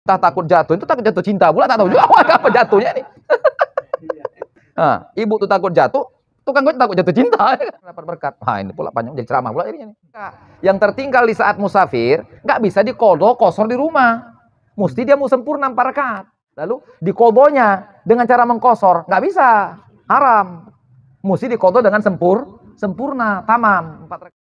Entah takut jatuh, itu takut jatuh cinta pula, tak tahu juga apa jatuhnya nih. Nah, ibu tuh takut jatuh, tukang gue takut jatuh cinta. Dapat berkat. Nah, ini pula panjang jadi ceramah pula ini. Yang tertinggal di saat musafir, nggak bisa diqodho kosor di rumah. Mesti dia mau sempurna 4 rakaat. Lalu diqodhonya dengan cara mengkosor, nggak bisa. Haram. Mesti diqodho dengan sempurna, tamam 4 rakaat.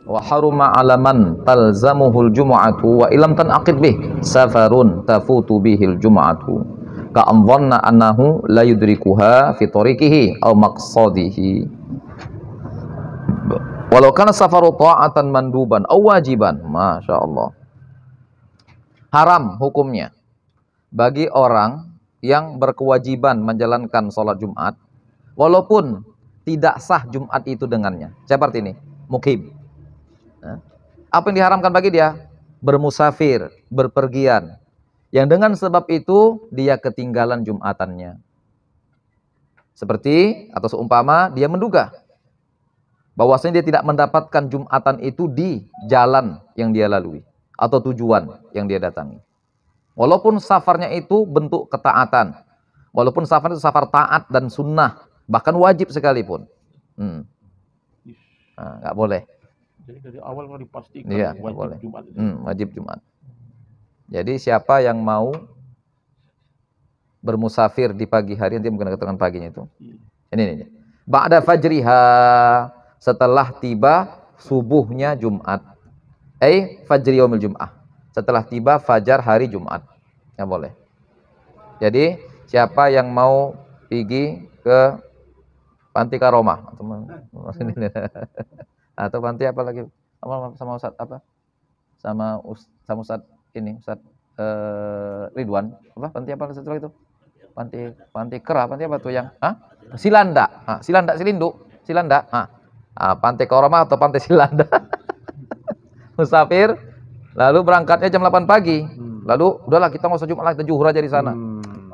Wa haruma 'ala man talzamuhul jumu'atu wa illam tanaqid bih safarun tafutu bihil jumu'atu ka dhanna annahu la yudrikuha fi tariqihi aw maqsadihi walau kana safaru ta'atan manduban aw wajiban. Masyaallah. Haram hukumnya bagi orang yang berkewajiban menjalankan sholat Jumat walaupun tidak sah Jumat itu dengannya. Seperti ini, mukim. Apa yang diharamkan bagi dia? Bermusafir, berpergian. Yang dengan sebab itu dia ketinggalan Jumatannya. Seperti atau seumpama dia menduga bahwasanya dia tidak mendapatkan Jumatan itu di jalan yang dia lalui atau tujuan yang dia datangi. Walaupun safarnya itu bentuk ketaatan, walaupun safar itu safar taat dan sunnah, bahkan wajib sekalipun, nggak boleh. Jadi dari awal kalau dipastikan wajib Jumat. Wajib Jumat. Jadi siapa yang mau bermusafir di pagi hari, nanti mungkin keterangan paginya itu. Ini. Ba'da fajriha, setelah tiba subuhnya Jumat. Fajri yaumil Jum'ah. Setelah tiba fajar hari Jumat. Ya boleh. Jadi siapa yang mau pergi ke Panti Karomah atau panti apa lagi sama Ustaz apa? Sama Ustaz ini, Ustaz Ridwan. Apa panti apa setelah itu? Panti Kera, panti apa tuh yang? Silanda. Silanda. Panti Karomah atau Pantai Silanda. Musafir lalu berangkatnya jam 8 pagi. Lalu udahlah kita nggak usah Jumat lagi, kita zuhur aja di sana.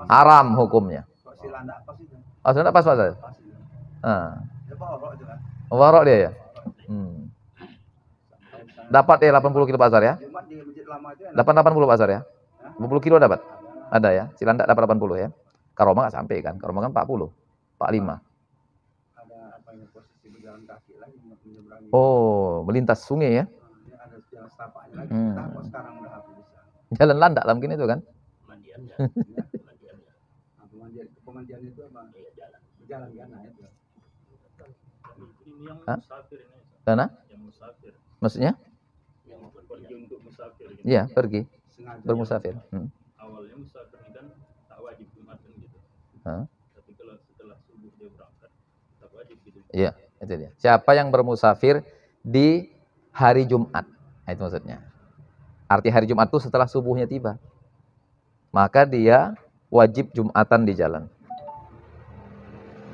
Haram hukumnya. Silanda apa sih? Silanda pas aja. Warok dia ya. Dapat ya 80 kilo pasar ya. 80 pasar ya. 80 kilo dapat. Ada ya. Silanda dapat 80 ya. Karomah nggak sampai kan. Karomah kan 40. 45. Ada apa yang posisi berjalan kaki lagi menyeberangi. Oh, melintas sungai ya. Ada jalan setapaknya lagi. Kita sekarang udah bisa. Jalan landak lah mungkin itu kan. Pemandian itu apa? Jalan kan itu. Ini yang musafir ini. Karena? Yang musafir. Maksudnya? Yang pergi untuk musafir. Gitu. Iya, pergi. Sengaja. Bermusafir. Awalnya musafir ini kan tak wajib Jumatan gitu. Tapi kalau setelah subuh dia berangkat, tak wajib gitu. Iya, itu dia. Siapa yang bermusafir di hari Jumat? Nah, itu maksudnya. Arti hari Jumat itu setelah subuhnya tiba. Maka dia wajib Jumatan di jalan.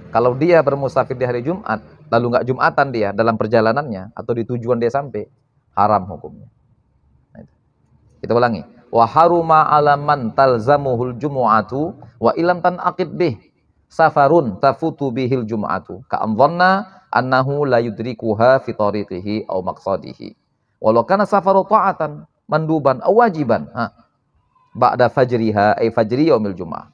Kalau dia bermusafir di hari Jumat, lalu nggak Jumatan dia dalam perjalanannya atau di tujuan dia sampai, haram hukumnya. Nah, itu. Kita ulangi. Wa haruma 'ala man talzamuhul jumu'atu wa ilam tanaqid bih safarun tafutu bihil jumu'atu ka dhanna annahu la yudrikuha fi tariqihi aw maqsadihi. Walau kana safaru ta'atan manduban aw wajiban. Ba'da fajriha fajri yaumil jum'ah.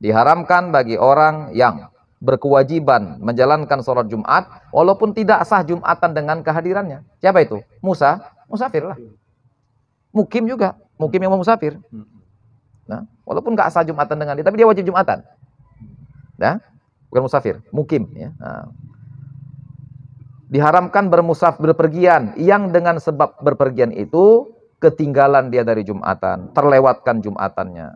Diharamkan bagi orang yang berkewajiban menjalankan sholat Jumat walaupun tidak sah Jumatan dengan kehadirannya. Siapa itu? Musafir lah. Mukim juga, mukim yang mau musafir. Nah, walaupun nggak sah Jumatan dengan dia, tapi dia wajib Jumatan. Nah, bukan musafir, mukim ya. Nah. Diharamkan berpergian yang dengan sebab berpergian itu ketinggalan dia dari Jumatan, terlewatkan Jumatannya.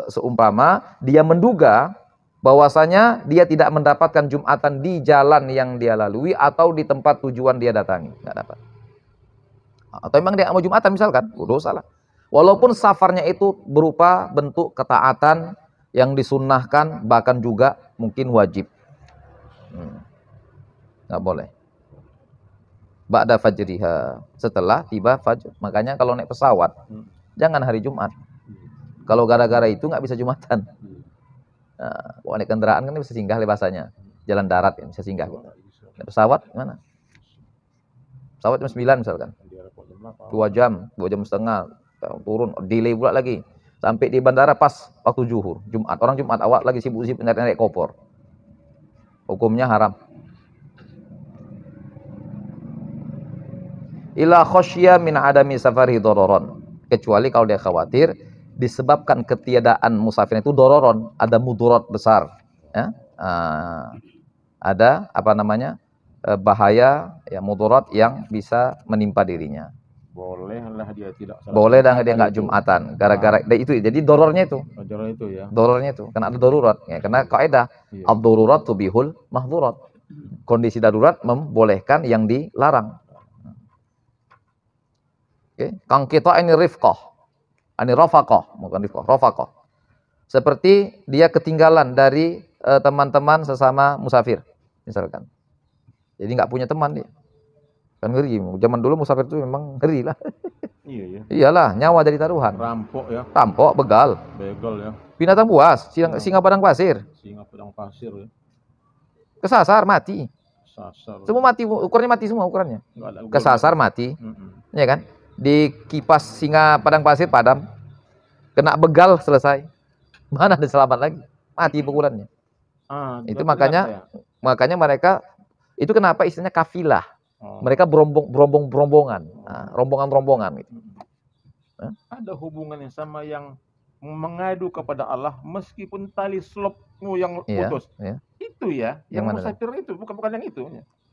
Seumpama dia menduga bahwasanya dia tidak mendapatkan Jumatan di jalan yang dia lalui atau di tempat tujuan dia datangi, nggak dapat. Atau memang dia nggak mau Jumatan misalkan, dosa lah. Walaupun safarnya itu berupa bentuk ketaatan yang disunnahkan, bahkan juga mungkin wajib, nggak boleh. Ba'da fajriha, setelah tiba fajr. Makanya kalau naik pesawat, jangan hari Jumat. Kalau gara-gara itu nggak bisa Jumatan. Naik kendaraan kan bisa singgah bahasanya. Jalan darat ya bisa singgah. Naik pesawat gimana? Pesawat jam 9 misalkan. Di airport jam 8. 2 jam setengah, turun, delay pula lagi. Sampai di bandara pas waktu zuhur, Jumat. Orang Jumat awak lagi sibuk-sibuk naik kopor. Hukumnya haram. Ila khosya min adami safari dororon. Kecuali kalau dia khawatir disebabkan ketiadaan musafir itu dororon, ada mudarat besar. Ya? Ada apa namanya? Bahaya, ya mudarat yang bisa menimpa dirinya. Bolehlah dia tidak salah. Boleh dan dia nggak Jumatan. Gara-gara itu. Jadi dorornya itu. Ajaran itu ya. Dorornya itu. Karena ada darurat. Ya, karena kaidah Iya. ad-darurat tubihul mahdzurat. Kondisi darurat membolehkan yang dilarang. Oke, kang kita ini rifqah. Ini rafaqah, bukan rifqah, rafaqah. Seperti dia ketinggalan dari teman-teman sesama musafir, misalkan. Jadi nggak punya teman dia. Kan ngeri. Zaman dulu musafir itu memang ngeri lah. Iya ya. Iyalah, nyawa jadi taruhan. Rampok ya. Rampok, begal. Begal ya. Binatang buas, singa padang pasir. Singa padang pasir ya. Kesasar, mati. Sasar. Semua mati, ukurannya mati semua ukurannya. Nggak ada ukuran. Kesasar mati, Mm-mm. ya kan? Di kipas singa padang pasir padam. Kena begal selesai. Mana ada selamat lagi? Mati pukulannya. Itu nggak makanya kelihatan ya? makanya mereka itu kenapa istilahnya kafilah. Oh. Mereka berombong-rombongan. Nah, rombongan-rombongan gitu. Ada hubungannya sama yang mengadu kepada Allah meskipun tali selopmu yang Iya, putus. iya. Itu ya, Yang yang mana musafir itu bukan yang itu.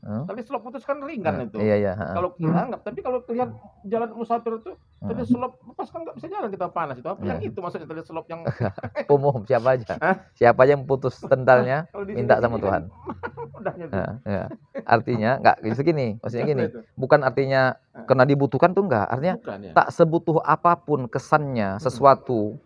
Tali selop putus kan ringan itu. Iya, iya. Kalau kita anggap, tapi kalau terlihat jalan musafir itu tali selop lepas kan nggak bisa jalan, kita panas itu. Apa yang itu maksudnya tali selop yang Umum siapa aja. Hah? Siapa aja yang putus tendalnya Kalau di minta sini sama kan Tuhan. mudahnya tuh. Ya. Artinya enggak segini, maksudnya gini. Apa itu? Bukan artinya karena dibutuhkan tuh enggak. Artinya Bukan ya. tak sebutuh apapun kesannya sesuatu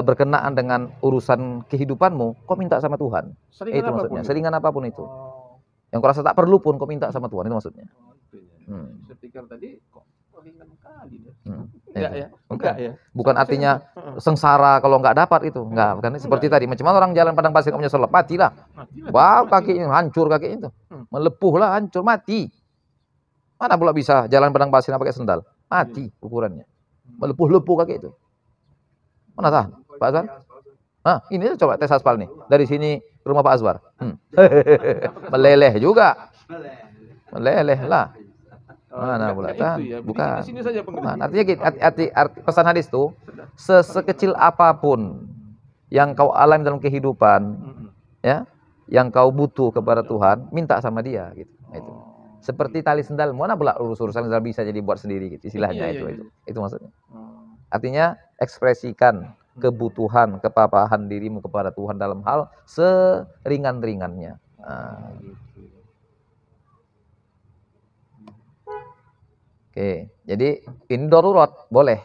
berkenaan dengan urusan kehidupanmu, kau minta sama Tuhan. Seringan Itu apapun maksudnya. itu. Seringan apapun itu. Oh, Yang kau rasa tak perlu pun kau minta sama Tuhan, itu maksudnya. itu ya. Hmm. Saya pikir tadi kok ringan kali deh. Hmm. Enggak Itu. ya? Enggak ya? Bukan Saya- artinya Heeh. sengsara kalau nggak dapat itu. Enggak, bukan seperti Enggak. tadi. Macam mana orang jalan padang pasir nggak punya selop, matilah. Matilah, Wow, mati. kakinya hancur kakinya itu. Hmm. Melepuh lah, hancur, mati. Mana pula bisa jalan padang pasir pakai sendal? Mati ukurannya. Melepuh-lepuh kaki itu. Mana tahan? Pak Azwar? Ini coba tes aspal nih. Dari sini ke rumah Pak Azwar. Meleleh juga. Meleleh lah. Mana pula Enggak tahan? itu ya. Bukan. Di sini saja Bukan. Artinya gini, arti pesan hadis tuh sekecil apapun yang kau alami dalam kehidupan, ya, yang kau butuh kepada Tuhan, minta sama Dia gitu. Itu. Seperti tali sendal, mana pula urusan sendal bisa jadi buat sendiri gitu. Istilahnya Iya, itu. Itu maksudnya. Oh. Artinya ekspresikan kebutuhan, kepapahan dirimu kepada Tuhan dalam hal seringan-ringannya. Nah, oke, jadi ini darurat, boleh.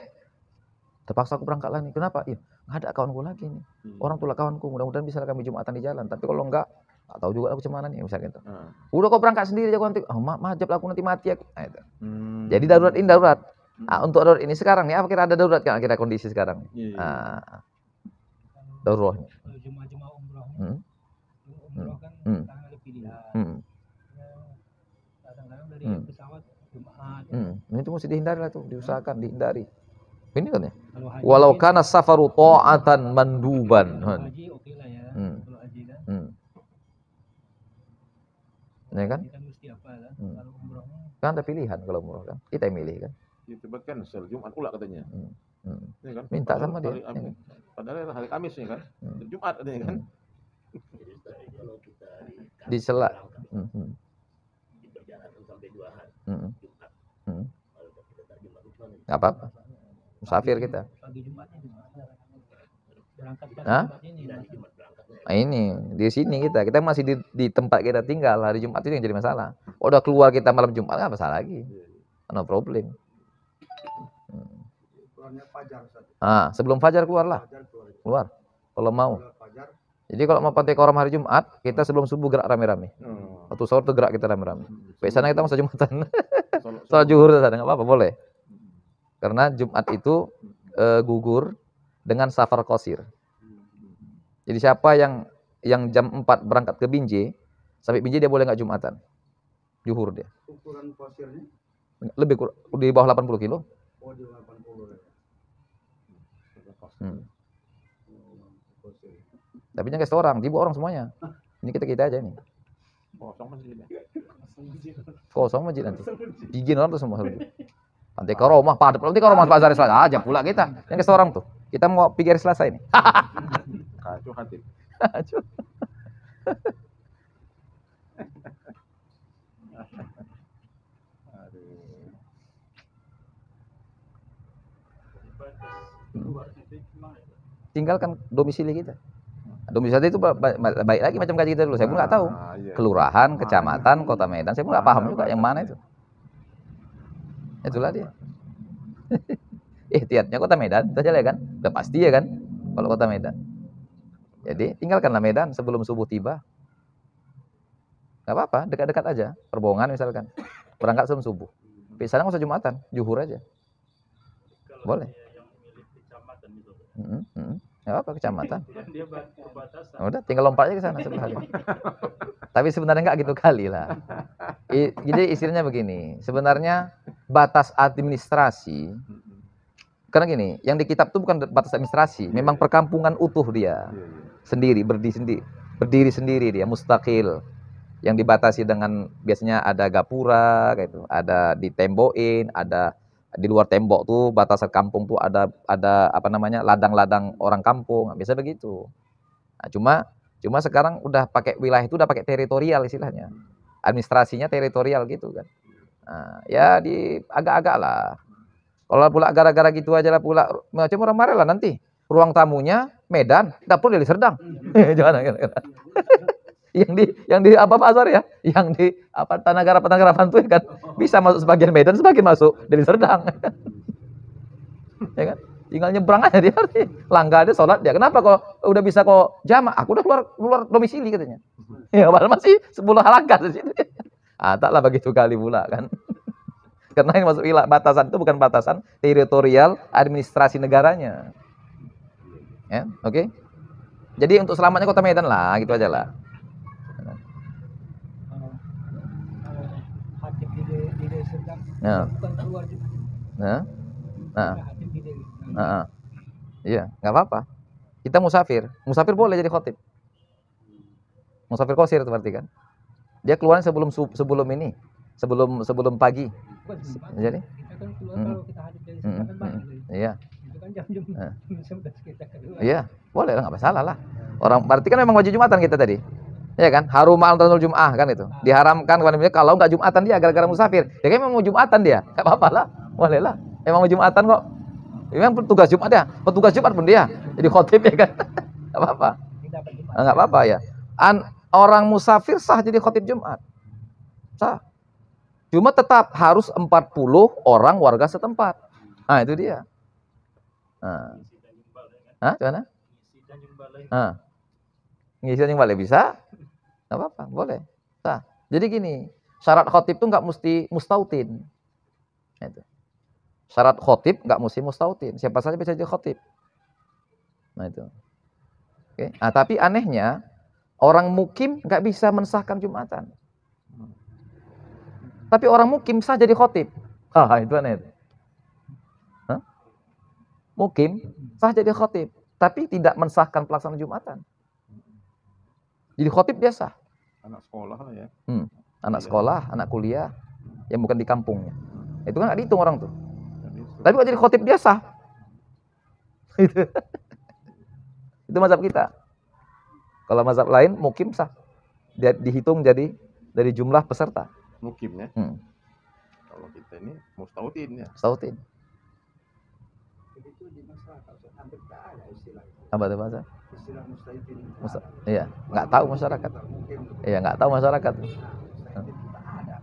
Terpaksa aku berangkat lagi. Kenapa? Iya, nggak ada kawanku lagi nih. Orang tulah kawanku, mudah-mudahan bisa kami Jumatan di jalan. Tapi kalau enggak, nggak tahu juga aku cemana nih, misalnya gitu. Udah kau berangkat sendiri aja nanti. Majab lah aku nanti mati aku. Nah, itu. Jadi darurat ini darurat. Nah, untuk darurat ini sekarang nih, apa kira ada darurat kan? Kira kondisi sekarang. Darurat. Kalau jemaah-jemaah umroh, umroh kan Hmm. sekarang ada pilihan. Kadang-kadang dari pesawat Jumat. Itu mesti dihindari lah tuh, diusahakan dihindari. Ini kan ya. Kalau haji Walau mungkin- kana safaru ta'atan manduban. kalau haji oke lah ya. Kalau haji kan, Ya kan? haji kan mesti apa kan? Kalau umrohnya Kan ada pilihan kalau umroh kan. Kita yang milih kan. Itu cancel Jumat pula katanya. Ya kan? Minta sama dia, Hari, ya kan? padahal hari Kamis ya kan. Jumat katanya kan. Kalau kita Di sela. di perjalanan sampai 2 hari Jumat, kalau kita tak Jumat itu kan Nggak apa-apa. Musafir kita. pagi Jumatnya di mana? Berangkat pagi Hah? Jumatnya di mana? Jumat berangkatnya. Nah ini di sini kita masih di tempat kita tinggal hari Jumat itu yang jadi masalah. Udah keluar kita malam Jumat nggak masalah lagi. No problem. Keluarnya Fajar Ustaz. Sebelum fajar keluarlah. Fajar keluar. Keluar. Kalau mau. Fajar. Jadi kalau mau pantai koram hari Jumat, kita sebelum subuh gerak rame-rame. Atau sahur tuh gerak kita rame-rame. Sampai sana kita masa Jumatan. Sholat zuhur di sana nggak apa-apa boleh. Karena Jumat itu gugur dengan safar qasir. Jadi siapa yang jam 4 berangkat ke Binjai, sampai Binjai dia boleh nggak Jumatan. Zuhur dia. Ukuran posirnya Di bawah 80 kilo. Oh, di 80 ya. Tapi jangan kasih orang, 1000 orang semuanya. Ini kita aja nih. Kosong masjidnya. Kosong masjid nanti. Izin orang tuh semua. Nanti ke rumah, padat. Nanti ke rumah Pak Zari Selasa aja pula kita. Yang ke seorang tuh. Kita mau pergi hari Selasa ini. Kacau hati. Kacau. Tinggalkan domisili kita. Domisili itu baik lagi macam gaji kita dulu. Saya pun nggak tahu. Kelurahan, kecamatan, kota Medan. Saya pun nggak paham juga yang mana itu. Itulah dia. Ihtiyatnya kota Medan, itu aja lah kan. Udah pasti ya kan. Kalau kota Medan. Jadi tinggalkanlah Medan sebelum subuh tiba. Gak apa-apa, dekat-dekat aja. Perbohongan misalkan. Berangkat sebelum subuh. Tapi sana nggak usah Jumatan, zuhur aja. Boleh. Yang milik kecamatan itu. Gak apa kecamatan. Dia perbatasan. Udah tinggal lompat aja ke sana sekali. Tapi sebenarnya nggak gitu kali lah. Jadi istilahnya begini. Sebenarnya batas administrasi. Karena gini, yang di kitab itu bukan batas administrasi. Memang perkampungan utuh dia. Sendiri, berdiri sendiri dia, mustaqil. Yang dibatasi dengan biasanya ada gapura gitu, ada ditembokin, ada di luar tembok tuh batasan kampung tuh ada apa namanya ladang-ladang orang kampung, biasa begitu. Nah, cuma sekarang udah pakai wilayah itu udah pakai teritorial istilahnya, administrasinya teritorial gitu kan. Nah, ya di agak-agak lah. Kalau pula gara-gara gitu aja lah pula macam orang marah lah nanti. Ruang tamunya Medan, dapur Deli Serdang. Jangan. yang di apa Pak Azhar ya? Yang di apa Tanah Garapan tuh kan bisa masuk sebagian Medan, sebagian masuk Deli Serdang. Ya kan? Tinggal nyebrang aja dia. Langga dia sholat dia. Kenapa kok udah bisa kok jamak? Aku udah keluar domisili katanya. Ya padahal masih 10 halakat di situ. Ah, taklah begitu kali pula kan. Karena yang masuk wilayah batasan itu bukan batasan teritorial administrasi negaranya. Ya, oke. Jadi untuk selamatnya kota Medan lah, gitu aja lah. Hakim di Deli Serdang Ya. bukan keluar juga. Nah, Hakim di Deli. iya, nggak apa-apa. Kita musafir boleh jadi khotib. Musafir qashir itu berarti kan. Dia keluar sebelum ini, sebelum pagi. Bukan sempat. Jadi? Kita kan keluar kalau kita hadir dari Serdang kan pagi. Iya. Itu kan jam 11 kita keluar. Iya, boleh lah, nggak masalah lah. Orang berarti kan memang wajib Jumatan kita tadi. Ya kan? Haruma al Jum'ah kan itu. Diharamkan kalau nggak Jumatan dia gara-gara musafir. Ya kan memang mau Jumatan dia. Enggak apa-apa lah. Boleh lah. Emang mau Jumatan kok. Memang petugas Jumat dia. Petugas Jumat pun dia. Jadi khotib ya kan. Enggak apa-apa. Enggak apa-apa ya. Orang musafir sah jadi khotib Jumat. Sah. Cuma tetap harus 40 orang warga setempat. Nah, itu dia. Nah. Hah, gimana? Ngisi Tanjung Balai bisa? Nggak apa-apa, boleh. Sah. Jadi gini, syarat khotib itu nggak mesti mustautin. Itu. Syarat khotib nggak mesti mustautin. Siapa saja bisa jadi khotib. Nah itu. Oke. Nah, tapi anehnya orang mukim nggak bisa mensahkan Jumatan. Tapi orang mukim sah jadi khotib. Itu aneh. Hah? Mukim sah jadi khotib, tapi tidak mensahkan pelaksanaan Jumatan. Jadi khotib dia sah. Anak sekolah lah ya. Anak sekolah, anak kuliah yang bukan di kampungnya. Itu kan nggak dihitung orang tuh. Tapi kalau jadi khotib dia sah. Itu mazhab kita. Kalau mazhab lain mukim sah. Dia dihitung jadi dari jumlah peserta. Mukimnya. Kalau kita ini mustautin ya. Mustautin. Itu di masyarakat hampir tak ada istilah. Apa itu bahasa? Istilah mustahidin. Iya, nggak tahu masyarakat. Iya, nggak tahu masyarakat.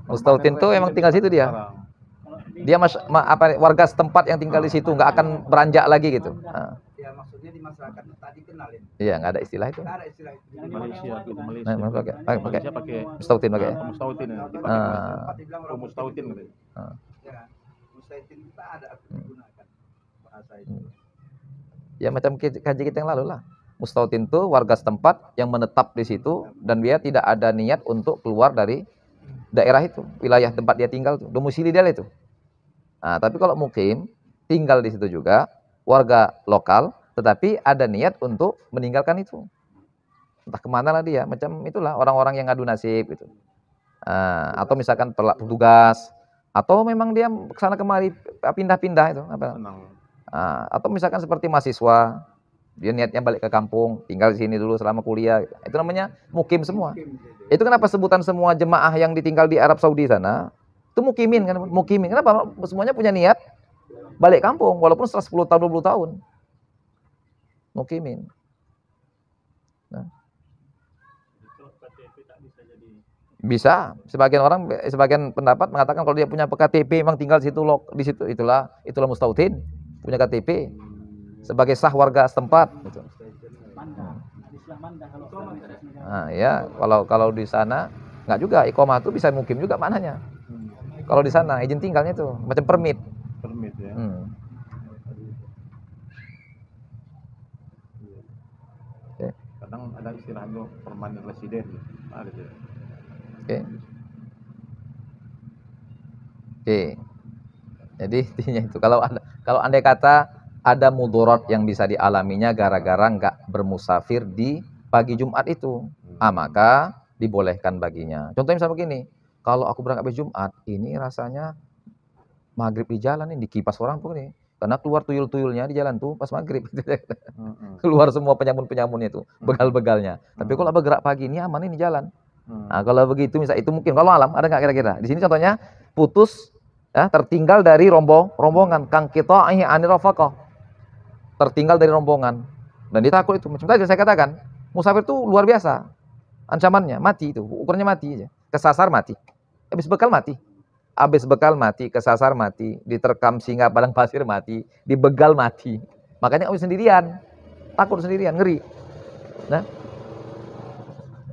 Mustautin tuh emang tinggal situ dia. Dia warga setempat yang tinggal di situ, nggak akan beranjak lagi gitu. Ya maksudnya di masyarakat tadi kenalin. Iya, nggak ada istilah itu. Nggak ada istilah itu. Di Malaysia itu di Malaysia. Nah, pakai Malaysia pakai mustautin pakai. mustautin ya. Dibilang orang Mustautin gitu. Ya, mustahidin tak ada digunakan bahasa itu. Ya macam kaji kita yang lalu lah. Mustautin itu warga setempat yang menetap di situ dan dia tidak ada niat untuk keluar dari daerah itu, wilayah tempat dia tinggal tuh, domisili dia itu. Nah, tapi kalau mukim, tinggal di situ juga, warga lokal, tetapi ada niat untuk meninggalkan itu. Entah kemana lah dia, macam itulah orang-orang yang ngadu nasib gitu. Atau misalkan petugas, atau memang dia kesana kemari pindah-pindah itu. Atau misalkan seperti mahasiswa, dia niatnya balik ke kampung, tinggal di sini dulu selama kuliah. Itu namanya mukim semua. Itu kenapa sebutan semua jemaah yang ditinggal di Arab Saudi sana, itu mukimin kan, mukimin. Kenapa? Semuanya punya niat balik kampung, walaupun setelah 10 tahun, 20 tahun. Mukimin. Nah. KTP tak bisa jadi. Bisa. Sebagian pendapat mengatakan kalau dia punya KTP memang tinggal di situ, itulah mustautin, punya KTP sebagai sah warga setempat gitu. Nah, ya, kalau di sana enggak juga, iqamah itu bisa mukim juga maknanya. Kalau di sana izin tinggalnya itu macam permit. Permit ya. Kadang ada istilahnya permanent resident. Ada itu. Oke. Jadi intinya itu kalau andai kata ada mudarat yang bisa dialaminya gara-gara enggak bermusafir di pagi Jumat itu, maka dibolehkan baginya. Contohnya misalnya begini, kalau aku berangkat habis Jumat, ini rasanya maghrib di jalan ini dikipas orang tuh nih. Karena keluar tuyul-tuyulnya di jalan tuh pas maghrib. Keluar semua penyamun-penyamunnya itu, begal-begalnya. Tapi kalau bergerak pagi ini aman ini jalan. Nah, kalau begitu misal itu mungkin kalau malam ada nggak kira-kira? Di sini contohnya putus ya, tertinggal dari rombongan kang kita anir rafaqah. Tertinggal dari rombongan. Dan dia takut itu. Macam tadi saya katakan, musafir itu luar biasa. Ancamannya mati itu, ukurannya mati aja. Kesasar mati. Habis bekal mati, kesasar mati, diterkam singa padang pasir mati, dibegal mati. Makanya nggak bisa sendirian. Takut sendirian, ngeri.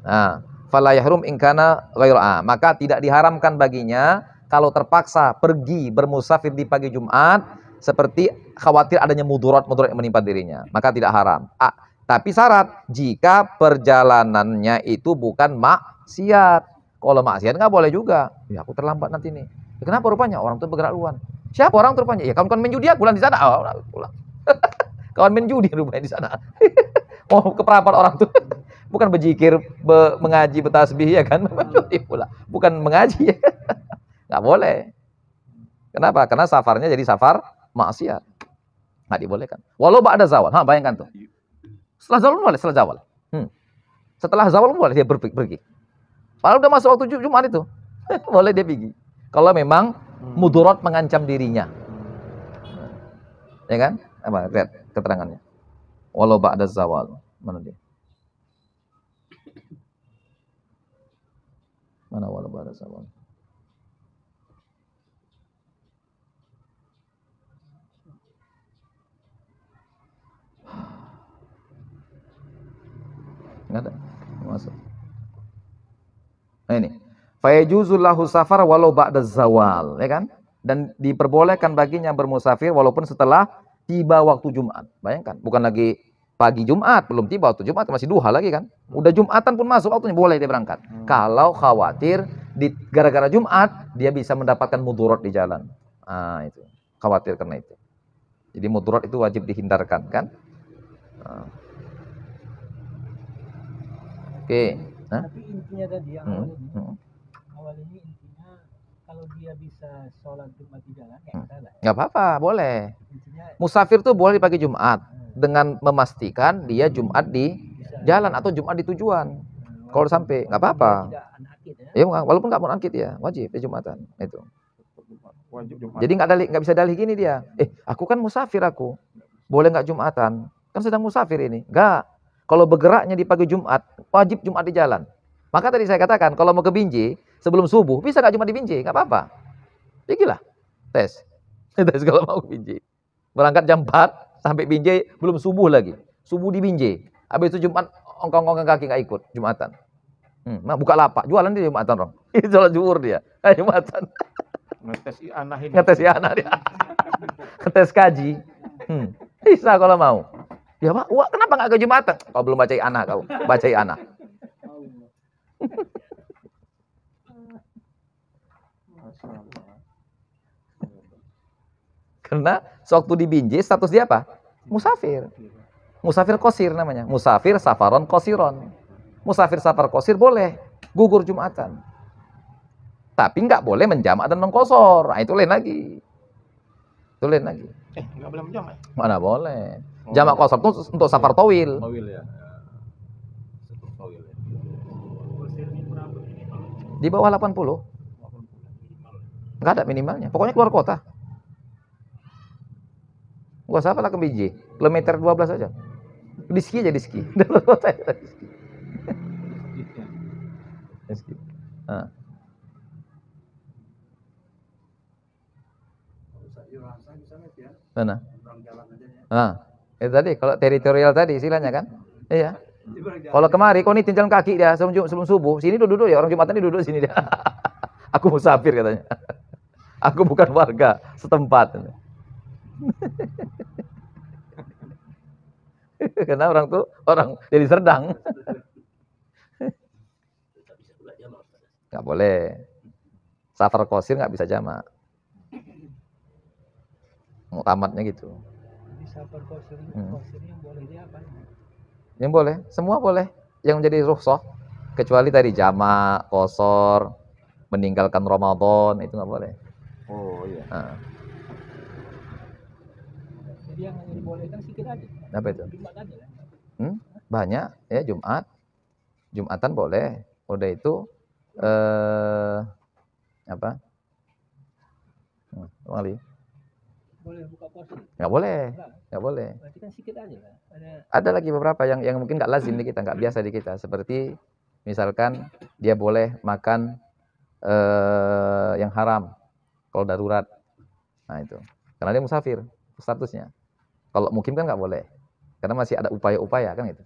Nah, fala yahrum in kana ghairu maka tidak diharamkan baginya kalau terpaksa pergi bermusafir di pagi Jumat seperti khawatir adanya mudarat yang menimpa dirinya, maka tidak haram. Tapi syarat jika perjalanannya itu bukan maksiat. Kalau maksiat nggak boleh juga. Ya aku terlambat nanti nih. Ya, kenapa rupanya orang tuh bergerak duluan? Siapa orang tuh rupanya? Ya kawan-kawan main judi aku di sana. Pulang. Kawan main judi rupanya di sana. Oh, keperapat orang tuh. Bukan berzikir, mengaji, bertasbih ya kan? Bukan mengaji ya. Nggak boleh. Kenapa? Karena safarnya jadi safar maksiat. Nggak dibolehkan. Walau ba'da zawal. Bayangkan tuh. Setelah zawal boleh, setelah zawal. Setelah zawal boleh dia pergi. Padahal udah masuk waktu Jumat itu. Boleh dia pergi. Kalau memang mudarat mengancam dirinya. Ya kan? Apa? Lihat keterangannya. Walau ba'da zawal. Mana dia? Mana walau ba'da zawal? Enggak ada. Masuk. Nah ini. Fa yajuzul lahu safar walau ba'da zawal, ya kan? Dan diperbolehkan baginya bermusafir walaupun setelah tiba waktu Jumat. Bayangkan, bukan lagi pagi Jumat, belum tiba waktu Jumat, masih duha lagi kan? Udah Jumatan pun masuk waktunya, boleh dia berangkat. Kalau khawatir gara-gara Jumat dia bisa mendapatkan mudarat di jalan. Itu. Khawatir karena itu. Jadi mudarat itu wajib dihindarkan, kan? Oke. Tapi intinya tadi yang awal ini intinya kalau dia bisa sholat Jumat di jalan ya salah. Nggak apa-apa, boleh. Intinya Musafir tuh boleh di pagi Jumat dengan memastikan dia Jumat di jalan atau Jumat di tujuan. Kalau sampai nggak apa-apa. Ya, walaupun nggak mau angkit ya, wajib di Jumatan itu. Jadi nggak bisa dalih gini dia. Aku kan musafir aku, boleh nggak Jumatan? Kan sedang musafir ini. Nggak. Kalau bergeraknya di pagi Jumat, wajib Jumat di jalan. Maka tadi saya katakan, kalau mau ke Binjai, sebelum subuh, bisa nggak Jumat di Binjai? Nggak apa-apa. Pergilah, tes. Tes kalau mau ke Binjai. Berangkat jam 4, sampai Binjai, belum subuh lagi. Subuh di Binjai. Habis itu Jumat, ongkong-ongkong kaki nggak ikut, Jumatan. Buka lapak, jualan dia Jumatan, Rong. Itu sholat zuhur dia, Jumatan. Ngetes anak ini. Ngetes anak dia. Ngetes kaji. Bisa kalau mau. Ya Pak, kenapa nggak ke Jumatan? Kau belum bacai anak kau, bacai anak. Karena sewaktu di Binjai status dia apa? Musafir. Musafir qasir namanya. Musafir safaron qasiron. Musafir safar qasir boleh gugur Jumatan. Tapi nggak boleh menjamak dan mengkosor. Nah, itu lain lagi. Itu lain lagi. Nggak boleh menjamak. Mana boleh. Jamak kosor itu untuk safar tawil. Tawil ya. Safar tawil ya. Di bawah 80. Nggak ada minimalnya. Pokoknya keluar kota. Nggak usah apalah ke Binjai. Kilometer 12 aja. Di ski aja, di ski. Dalam kota aja, di ski. Di ski. Nah. Mana? Nah, itu tadi kalau teritorial tadi istilahnya kan? Iya. Kalau kemari kau ini jalan kaki dia sebelum subuh, sini duduk ya, orang Jumatan ini duduk sini dia. Aku musafir katanya. Aku bukan warga setempat. Karena orang tuh orang dari Serdang. Nggak boleh. Safar qasir nggak bisa jamak. Muktamadnya gitu. Di safar qasir yang boleh dia apa? Yang boleh, semua boleh. Yang menjadi rukhsah kecuali tadi jamak, qasar, meninggalkan Ramadan itu nggak boleh. Oh iya. Nah. Jadi yang dibolehkan sedikit aja. Apa itu? Jumat aja kan. Banyak ya Jumat. Jumatan boleh. Udah itu apa? Kembali. Boleh buka puasa? Nggak boleh. Nggak boleh. Berarti kan sedikit aja kan. Ada lagi beberapa yang mungkin nggak lazim di kita, nggak biasa di kita. Seperti misalkan dia boleh makan yang haram kalau darurat. Nah itu. Karena dia musafir statusnya. Kalau mungkin kan nggak boleh. Karena masih ada upaya-upaya kan gitu.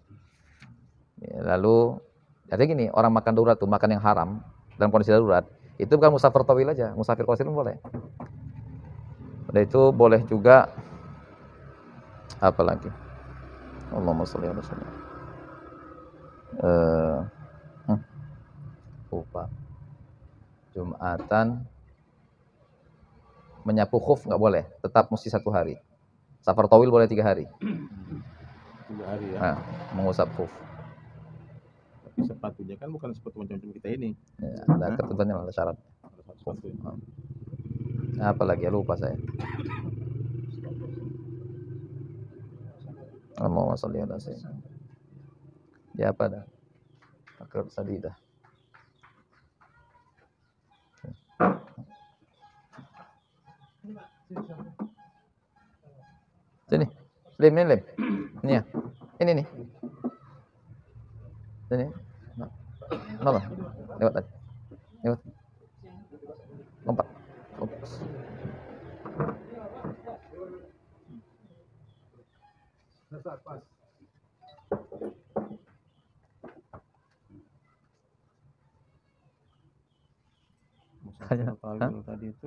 Ya, lalu jadi gini, orang makan darurat tuh makan yang haram dalam kondisi darurat, itu bukan musafir tawil aja, musafir qasir pun boleh. Udah itu boleh juga apa lagi? Allahumma sholli ala sayyidina. Lupa. Jumatan menyapu khuf nggak boleh, tetap mesti 1 hari. Safar tawil boleh 3 hari. 3 hari ya. Nah, mengusap khuf. Tapi sepatunya kan bukan sepatu macam-macam kita ini. Ya, ada ketentuannya, ada syarat. Sepatu. Apa lagi? Lupa saya. Allahumma sholli ala sayyidina. Ya apa dah? Akrab sadidah. Sini. Lem. Ini ya. Ini nih. Sini. Mana? Lewat tadi. Lewat. Lompat. Ups. Musafir tawil tadi itu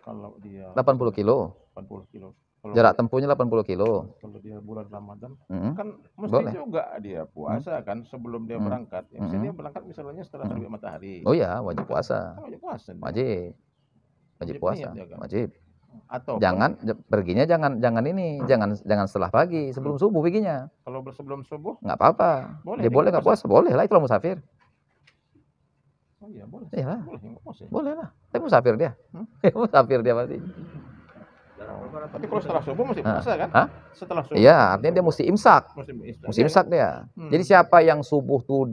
kalau dia 80 kilo. 80 kilo. Jarak tempuhnya 80 kilo. Kalau dia bulan Ramadan, kan mesti Boleh. juga dia puasa kan sebelum dia berangkat. Ya, misalnya dia berangkat misalnya setelah terbit matahari. Oh ya, wajib puasa. Kan wajib puasa. Wajib. Wajib puasa. niat dia kan? Wajib. Atau Jangan perginya jangan ini, jangan setelah pagi, sebelum subuh perginya. kalau sebelum subuh, Nggak apa-apa. Boleh, Dia boleh nggak puasa? Boleh lah, itulah musafir. oh iya boleh. Iya lah. Boleh nggak puasa. ya? Boleh lah. Tapi musafir dia. Musafir dia pasti. Tapi kalau setelah subuh mesti puasa kan? Hah? Setelah subuh. Iya, artinya dia mesti imsak. Mesti Iya, imsak dia. Hmm. Jadi siapa yang subuh tuh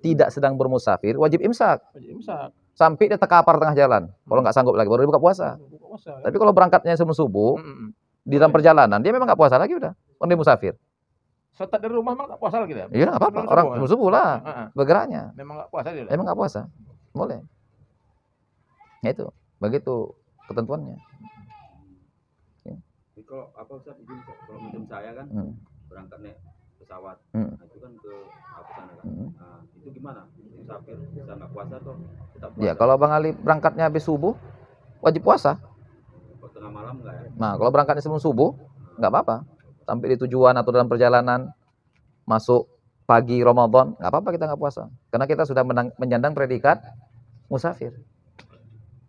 tidak sedang bermusafir, wajib imsak. Wajib imsak. Sampai dia terkapar tengah jalan. Kalau nggak sanggup lagi, baru dia buka puasa. Buka puasa. Tapi kalau berangkatnya sebelum subuh, di dalam perjalanan, dia memang nggak puasa lagi udah. Orang dia musafir. Setelah dari rumah memang nggak puasa lagi dia. Iya nggak apa-apa. Sebelum Orang subuh, sebelum subuh lah. Heeh. Bergeraknya. Memang nggak puasa dia. Emang nggak puasa. Boleh. Ya itu. Begitu ketentuannya. Jadi kalau apa Ustaz, izin Ustaz, kalau macam saya kan berangkat naik pesawat, nah itu kan ke apa sana kan, nah itu gimana? Musafir bisa nggak puasa atau tetap puasa? Ya kalau Bang Ali berangkatnya habis subuh, wajib puasa. Kalau tengah malam nggak ya? Nah kalau berangkatnya sebelum subuh, nggak apa-apa. Sampai di tujuan atau dalam perjalanan, masuk pagi Ramadan, nggak apa-apa kita nggak puasa. Karena kita sudah menyandang predikat musafir.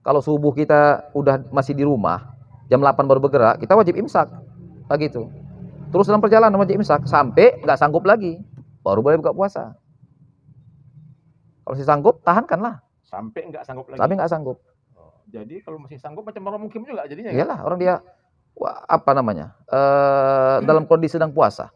Kalau subuh kita udah masih di rumah, jam 8 baru bergerak, kita wajib imsak. Begitu. Terus dalam perjalanan wajib imsak sampai nggak sanggup lagi, baru boleh buka puasa. Kalau masih sanggup, tahankanlah. Sampai nggak sanggup lagi. Sampai nggak sanggup. Jadi kalau masih sanggup macam orang mungkin juga jadinya. Iyalah, orang dia apa namanya? Dalam kondisi sedang puasa.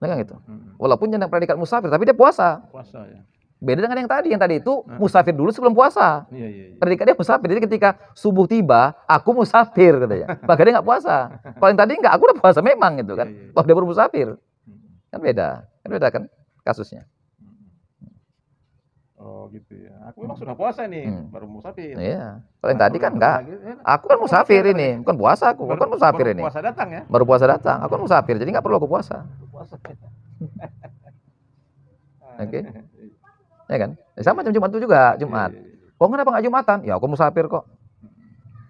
Nah, kan gitu. Walaupun jangan predikat musafir, tapi dia puasa. Puasa ya. Beda dengan yang tadi itu musafir dulu sebelum puasa. Iya. Predikat dia musafir. Jadi ketika subuh tiba, aku musafir katanya. Maka dia nggak puasa. Kalau yang tadi nggak, aku udah puasa memang gitu kan. Oh, dia baru musafir. Kan beda kan kasusnya. Oh gitu ya. Aku memang sudah puasa nih, baru musafir. Iya. Kalau yang tadi kan enggak. Aku kan musafir ini, bukan puasa aku. Aku kan musafir ini. Puasa datang ya. Baru puasa datang. Aku kan musafir, jadi nggak perlu aku puasa. Oke. Ya kan? Sama macam Jumat itu juga, Jumat. Kok kenapa nggak Jumatan? Ya aku musafir kok.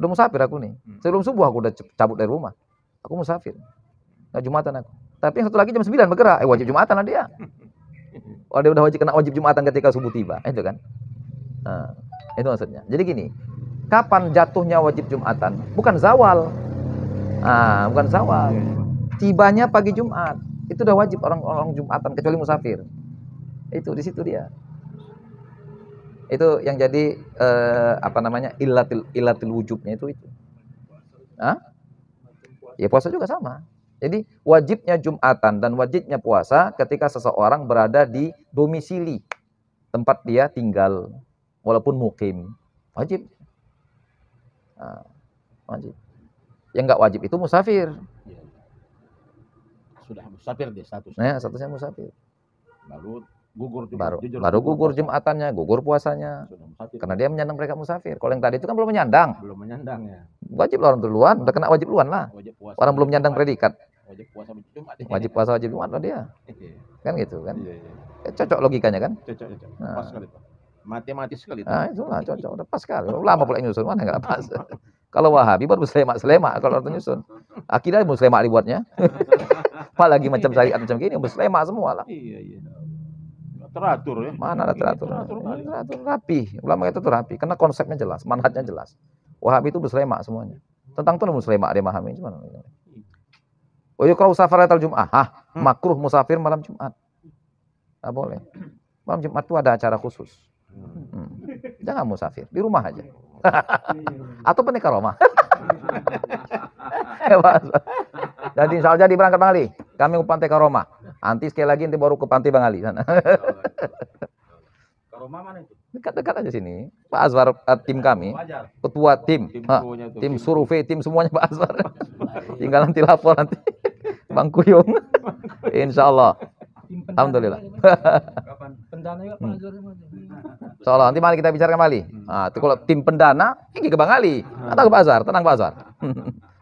Udah musafir aku nih. Sebelum subuh aku udah cabut dari rumah. Aku musafir. Nggak Jumatan aku. Tapi yang satu lagi jam 9 bergerak. Wajib Jumatan lah dia. Oh, dia udah kena wajib Jumatan ketika subuh tiba. Itu kan. Nah, itu maksudnya. Jadi gini. Kapan jatuhnya wajib Jumatan? Bukan zawal. Bukan zawal. Tibanya pagi Jumat. Itu udah wajib orang Jumatan kecuali musafir. Itu di situ dia. Itu yang jadi ilatil wujubnya itu. Ya puasa juga sama. Jadi wajibnya Jumatan dan wajibnya puasa ketika seseorang berada di domisili tempat dia tinggal walaupun mukim. Wajib. Wajib. Yang enggak wajib itu musafir. Sudah musafir dia statusnya. Nah, statusnya musafir. Baru gugur baru gugur Jumatannya, gugur puasanya. Karena dia menyandang mereka musafir. Kalau yang tadi itu kan belum menyandang. Belum menyandang ya. Wajib lah orang duluan, udah kena wajib duluan lah. Orang belum menyandang predikat. Wajib puasa Jumat. Wajib puasa wajib Jumat lah dia. Kan gitu kan. Iya. Cocok logikanya kan? Cocok. Pas sekali Pak. Matematis sekali. Itulah cocok, udah pas sekali. Lama pula nyusun, mana enggak pas. Kalau Wahabi baru muslemak kalau orang nyusun. Akidah muslemak dibuatnya. Apalagi macam syariat macam gini, muslemak semua lah. Iya. Teratur ya. Mana ada teratur? Teratur rapi. Ulama itu tuh rapi karena konsepnya jelas, manhajnya jelas. Wahabi itu muslemak semuanya. Tentang tuh muslemak dia memahami gimana. Oh, yukrau safaratal Jum'ah. Makruh musafir malam Jumat. Enggak boleh. Malam Jumat itu ada acara khusus. Jangan musafir, di rumah aja. Atau penikah Roma. Jadi insya Allah jadi berangkat Bang Ali. Kami ke Pantai Karoma. Nanti sekali lagi nanti baru ke Pantai Bang Ali sana. Karoma mana itu? Dekat-dekat aja sini. Pak Azwar, tim kami, ketua tim survei, tim semuanya Pak Azwar. Tinggal nanti lapor nanti. Bang Kuyung. Insya Allah. Alhamdulillah. Kapan? Pendana juga Pak Azwar. Insya Allah nanti mari kita bicarakan kembali. Itu kalau tim pendana, pergi ke Bang Ali. Atau ke Pak Azwar, tenang Pak Azwar.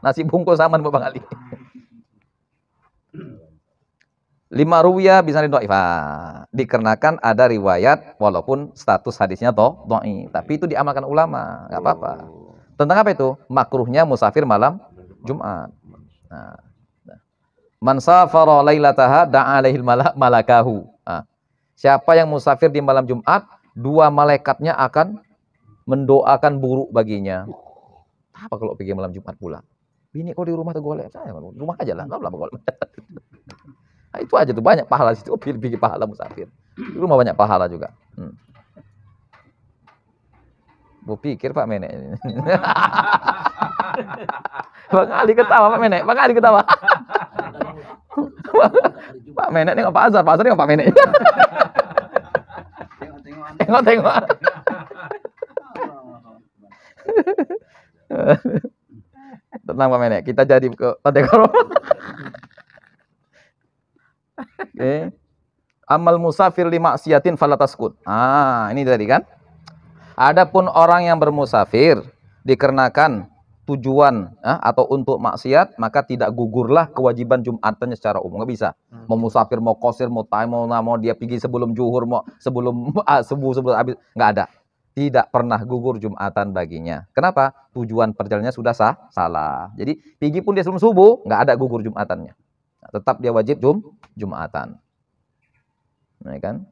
Nasi bungkus aman buat Bang Ali. 5 ruwiya bisa dhaifah. Dikarenakan ada riwayat walaupun status hadisnya dhaif, tapi itu diamalkan ulama, enggak apa-apa. Tentang apa itu? Makruhnya musafir malam Jumat. Man safara lailataha da'a alaihil malakahu. Siapa yang musafir di malam Jumat, 2 malaikatnya akan mendoakan buruk baginya. Apa kalau pergi malam Jumat pula? Bini kau di rumah tuh golek, saya rumah aja lah, enggak golek. Nah, itu aja tuh banyak pahala situ, pilih pahala musafir. Di rumah banyak pahala juga. Bu pikir Pak Menek ini. Bang Ali ketawa Pak Menek, Bang Ali ketawa. Pak Menek nengok Pak Azhar nengok Pak Menek. Tengok. Tenang Pak Menek, kita jadi ke Pantai Karoma. Amal musafir li maksiatin falataskut. Ini tadi kan. Adapun orang yang bermusafir dikarenakan tujuan atau untuk maksiat, maka tidak gugurlah kewajiban Jumatannya secara umum. Nggak bisa. Mau musafir, mau qasir, mau dia pergi sebelum zuhur, mau sebelum sebelum habis, nggak ada. Tidak pernah gugur Jumatan baginya. Kenapa? Tujuan perjalanannya sudah salah. Jadi pergi pun dia sebelum subuh, nggak ada gugur Jumatannya. Tetap dia wajib Jumatan. Nah, kan?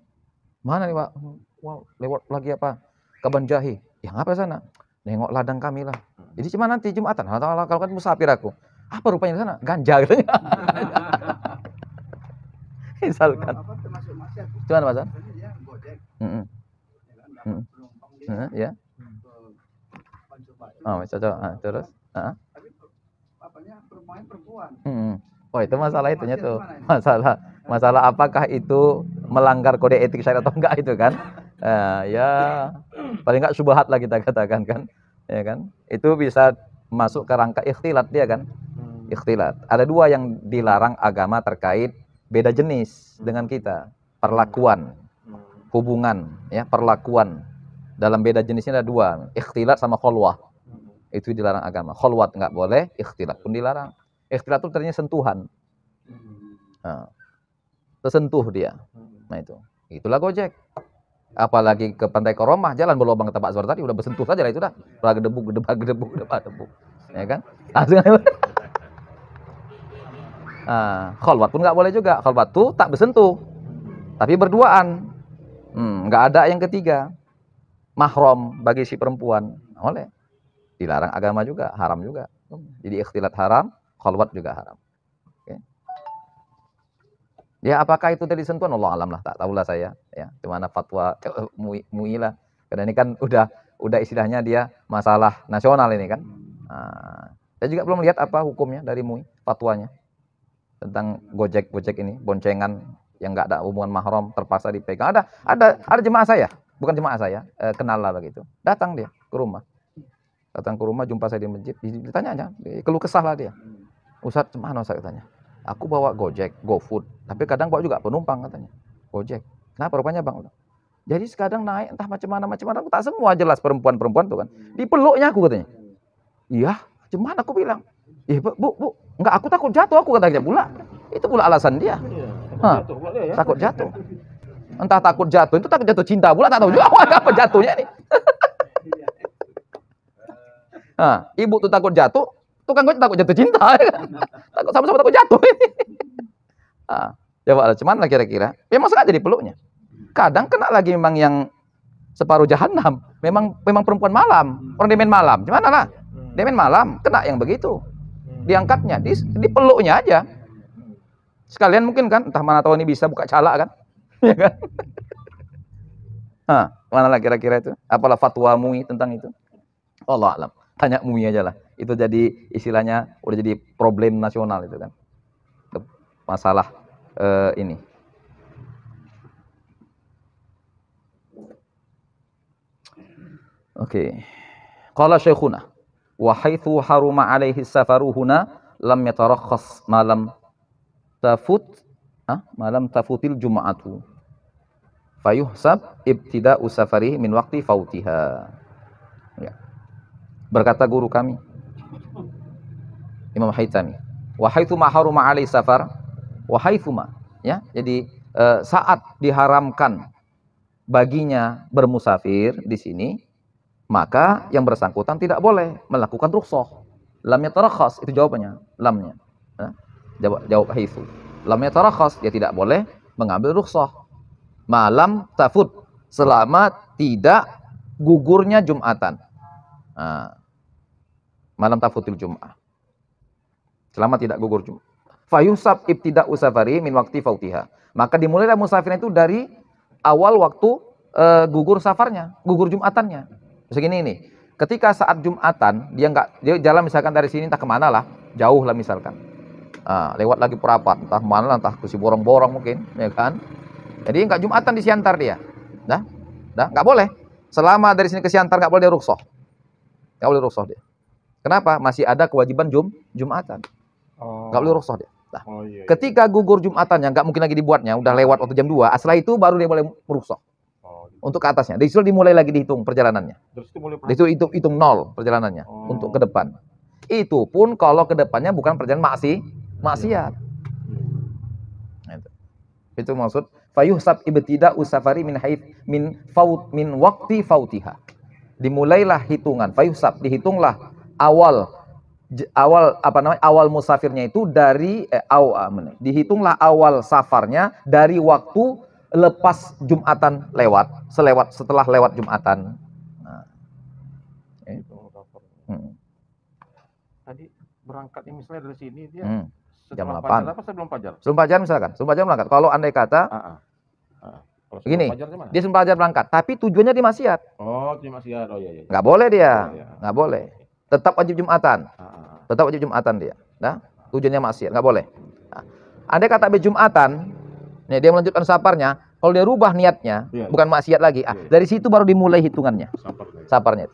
Mana nih Pak? Wow, lewat lagi apa? Kaban Jahi. Ya ngapa sana? nengok ladang kami lah. Jadi cuma nanti Jumatan. Kalau kan musafir aku. Apa rupanya di sana? Ganja katanya. Misalkan. Apa termasuk maksiat? Cuman Mas. Misalnya dia Gojek, Heeh. ya kan, dapat penumpang dia Ya. ke Pancur-Pancur. Oh, cocok. Terus? Tapi apanya perempuan. Oh, itu masalah itunya tuh. Masalah apakah itu melanggar kode etik syariat atau enggak itu kan? Ya paling enggak syubhat lah kita katakan kan. Ya kan? Itu bisa masuk ke rangka ikhtilat dia kan. Ikhtilat. Ada dua yang dilarang agama terkait beda jenis dengan kita. Perlakuan, hubungan, ya, perlakuan. Dalam beda jenisnya ada dua, ikhtilat sama kholwah. Itu dilarang agama. Kholwat enggak boleh, ikhtilat pun dilarang. Ikhtilat itu ternyata sentuhan. Nah, tersentuh dia. Nah itu. Itulah Gojek. Apalagi ke Pantai Koromah, jalan berlubang ke tempat suara tadi udah bersentuh saja lah itu dah. Udah gedebuk. Ya kan? Langsung. Kholwat pun nggak boleh juga. Kholwat tuh tak bersentuh. Tapi berduaan. Nggak ada yang ketiga. Mahram bagi si perempuan. Boleh. Dilarang agama juga, haram juga. Jadi ikhtilat haram, kholwat juga haram. Ya apakah itu tadi sentuhan? Allah alam lah, tak tahulah saya. Ya, gimana fatwa MUI lah. Karena ini kan udah istilahnya dia masalah nasional ini kan. Saya juga belum lihat apa hukumnya dari MUI, fatwanya tentang Gojek ini, boncengan yang nggak ada hubungan mahram terpaksa dipegang. Ada jemaah saya, bukan jemaah saya, kenal lah begitu. Datang dia ke rumah. Datang ke rumah, jumpa saya di masjid, ditanya aja, keluh kesah lah dia. Ustaz, mana saya tanya? Aku bawa Gojek, GoFood, tapi kadang bawa juga penumpang katanya. Gojek. Kenapa rupanya Bang? Jadi sekadang naik entah macam mana, aku tak semua jelas perempuan tuh kan. Dipeluknya aku katanya. Iya, macam mana aku bilang? Bu, enggak, aku takut jatuh aku katanya pula. Itu pula alasan dia. Takut jatuh. Entah takut jatuh, itu takut jatuh cinta pula, tak tahu juga apa jatuhnya ini. Ibu tuh takut jatuh, tukang Gojek takut jatuh cinta. Ya kan? Takut sama-sama takut jatuh. Coba cuman lah kira-kira. Memang sengaja dipeluknya. Kadang kena lagi memang yang separuh jahanam. Memang perempuan malam. Orang dia main malam. Gimana lah? Dia main malam, kena yang begitu. Diangkatnya, dipeluknya aja. Sekalian mungkin kan, entah mana tahu ini bisa buka calak kan. Ya kan? Mana lah kira-kira itu? Apalah fatwa MUI tentang itu? Allah alam. Tanya MUI aja lah. Itu jadi istilahnya udah jadi problem nasional itu kan. Masalah ini. Oke. Qala syekhuna wa haitsu haruma alaihi safaru huna lam yatarakhas malam tafutil jum'atu fayuhsab ibtida'u safarihi min waqti fautiha. Ya. Berkata guru kami Imam Haytami, wa haitsu ma haruma alaihi safar wa haitsu ma, ya. Jadi saat diharamkan baginya bermusafir di sini, maka yang bersangkutan tidak boleh melakukan rukhsah. Lam yatarakhas, itu jawabannya, lamnya. Jawab haitsu. Lam yatarakhas, dia tidak boleh mengambil rukhsah. Malam tafut, selama tidak gugurnya Jumatan. Malam tafutil Jum'ah. Selama tidak gugur Jum'ah. Fayusab ibtida'u safari min waqti fautiha. Maka dimulailah musafirnya itu dari awal waktu gugur safarnya, gugur Jumatannya. Segini ini. Ketika saat Jumatan, dia jalan misalkan dari sini entah kemana lah, jauh lah misalkan. Lewat lagi perapat, entah mana lah, entah ke si borong-borong mungkin, ya kan? Jadi enggak Jumatan di Siantar dia. Dah, enggak boleh. Selama dari sini ke Siantar enggak boleh dia rukhsah. Enggak boleh rukhsah dia. Kenapa? Masih ada kewajiban Jumatan. Enggak boleh rukhsah dia. Nah, ketika gugur Jumatannya enggak mungkin lagi dibuatnya, udah lewat waktu jam 2, setelah itu baru dia boleh rukhsah. Untuk ke atasnya. Dari situ dimulai lagi dihitung perjalanannya. Itu hitung nol perjalanannya untuk ke depan. Itu pun kalau ke depannya bukan perjalanan maksiat. Itu maksud fayuhsab ibtida'u safari min waqti fautiha. Dimulailah hitungan fayuhsab, dihitunglah awal musafirnya itu dari dihitunglah awal safarnya dari waktu lepas Jumatan setelah lewat Jumatan. Itu. berangkatnya misalnya dari sini dia Jam setelah 8. fajar apa sebelum fajar? Sebelum fajar misalkan, sebelum fajar berangkat. Kalau andai kata Kalau sebelum begini, fajar gimana? dia sebelum fajar berangkat, tapi tujuannya di maksiat. Oh, terima kasih. Oh iya. Nggak boleh dia, Iya. nggak boleh. Tetap wajib Jumatan, tetap wajib Jumatan dia. Nah, tujuannya maksiat, nggak boleh. Nah, andai kata habis Jumatan, nih dia melanjutkan safarnya. Kalau dia rubah niatnya, Iya. bukan maksiat lagi. Dari situ baru dimulai hitungannya, safarnya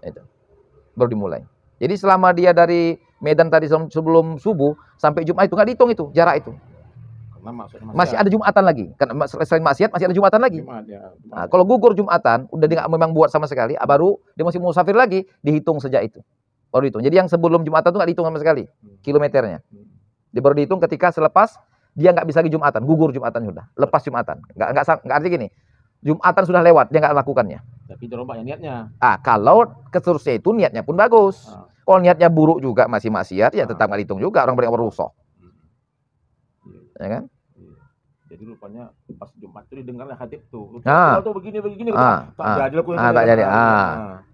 itu. Baru dimulai. Jadi selama dia dari Medan tadi sebelum subuh sampai Jumat itu nggak dihitung itu jarak itu. Karena Masih ada Jumatan lagi. Karena selain maksiat masih ada Jumatan lagi. Jumat, ya. Nah, kalau gugur Jumatan, udah dia nggak memang buat sama sekali, baru dia masih musafir lagi, dihitung sejak itu. Baru dihitung. Jadi yang sebelum Jumatan itu nggak dihitung sama sekali kilometernya. Dia baru dihitung ketika selepas dia nggak bisa lagi Jumatan, gugur Jumatan sudah, lepas Jumatan. Nggak arti gini. Jumatan sudah lewat, dia nggak lakukannya. Tapi dirubah ya niatnya. Kalau seterusnya itu niatnya pun bagus. Kalau niatnya buruk juga masih maksiat, ya tetap nggak dihitung juga, orang beribadah rusuh. Ya kan? Jadi rupanya pas Jumat itu didengarnya hadits tuh. Tuh begini. Tak jadi.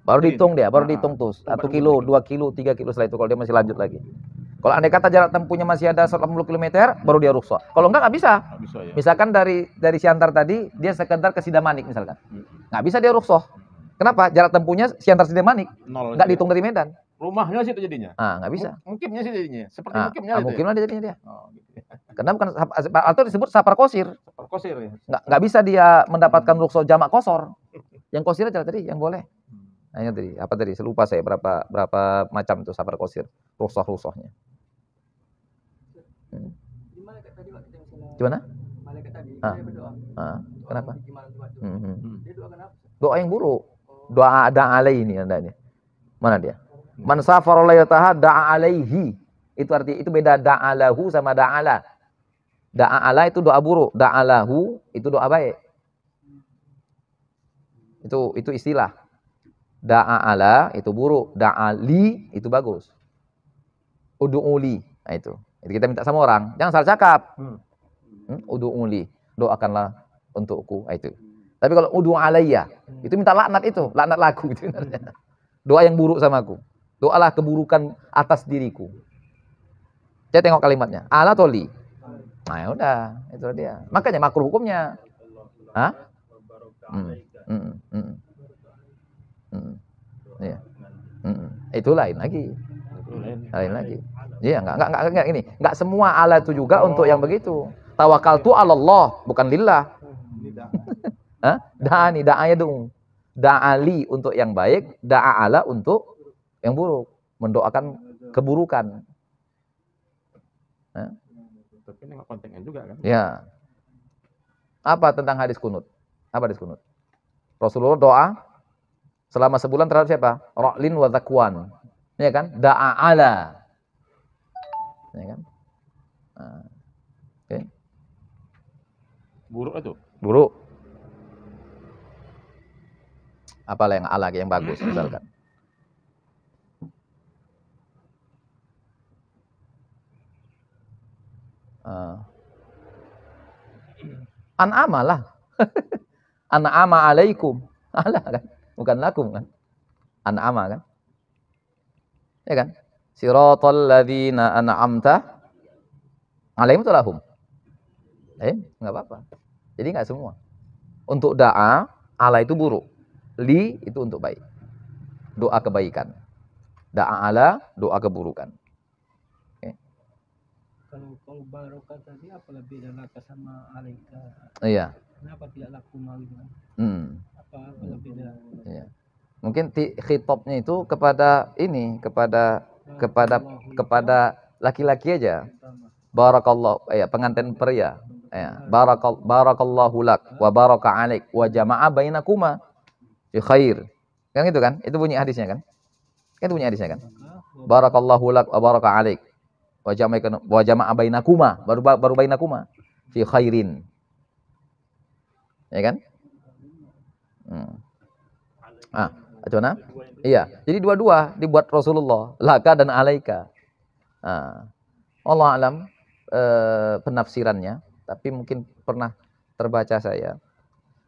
Baru dihitung dia, baru dihitung tuh 1 kilo, 2 kilo, 3 kilo setelah itu kalau dia masih lanjut lagi. Kalau andai kata jarak tempuhnya masih ada 180 km, baru dia rukhsah. Kalau enggak bisa. Ya. Misalkan dari Siantar tadi dia sekedar ke Sidamanik misalkan. Nggak bisa dia rukhsah. Kenapa? Jarak tempuhnya Siantar Sidamanik. Nggak dihitung dari Medan. Rumahnya sih itu jadinya. Nggak bisa. Mukimnya sih jadinya. Seperti mukimnya itu. Mukimnya jadinya dia. Oh, gitu ya. Karena bukan atau disebut safar qosir. Safar qosir ya. Nggak bisa dia mendapatkan rukhsah jamak qosor. Yang qosir aja tadi yang boleh. Nah, ini tadi apa tadi? Saya lupa saya berapa macam itu safar qosir. Rukhsah-rukhsahnya. Gimana? Malaikat tadi dia berdoa. Kenapa? Dia doa kenapa? Doa yang buruk. Doa ada alaihi ini. Mana dia? Man safara layataha da'a alaihi. Itu arti itu beda da'alahu sama da'ala. Da'ala itu doa buruk, da'alahu itu doa baik. Itu istilah. Da'ala itu buruk, da'ali itu bagus. Ud'uli. Nah itu. Jadi kita minta sama orang, jangan salah cakap. Ud'uli, doakanlah untukku. Nah, itu. Tapi kalau ud'u alayya, itu minta laknat itu, laknat lagu itu. Doa yang buruk sama aku. Doalah keburukan atas diriku. Saya tengok kalimatnya. Ala toli. Nah ya udah, itu dia. Makanya makruh hukumnya. Hah? Iya. Itu lain lagi. Lain lagi. Iya, enggak ini. Enggak semua ala itu juga untuk yang begitu. Tawakaltu 'ala Allah, bukan lillah. Hah? Da'ani, da'aya dong. Da'ali untuk yang baik, da'ala untuk yang buruk, mendoakan keburukan. Tapi ini nggak kontennya juga kan? Ya. Apa tentang hadis kunut? Apa hadis kunut? Rasulullah doa selama sebulan terhadap siapa? Ra'lin wa zakwan. Ya kan? Da'ala. Ya kan? Oke. Buruk itu. Buruk. Apalah yang ala yang bagus misalkan. An'ama lah. An'ama alaikum. Ala kan? Bukan lakum kan? An'ama kan? Ya kan? Siratal ladzina an'amta alaihim itu lahum. Enggak apa-apa. Jadi enggak semua. Untuk da'a, ala itu buruk. Li itu untuk baik. Doa kebaikan. Da'a ala, doa keburukan. Kalau barokah tadi apa lebih dan laka sama alaika? Iya. Kenapa tidak laku malu? Apa lebih dan? Iya. Mungkin khitabnya itu kepada ini, kepada laki-laki aja. Barakallahu, ya pengantin pria. Ya, barakallahu lak wa baraka alaik wa jama'a bainakuma fi khair. Kan gitu kan? Itu bunyi hadisnya kan? Kan itu bunyi hadisnya kan? Barakallahu lak wa baraka alaik wa jama'a bainakuma, baru bainakuma fi khairin. Ya kan? Acona? Iya. Jadi dua-dua dibuat Rasulullah, laka dan alaika. Allah alam penafsirannya, tapi mungkin pernah terbaca saya.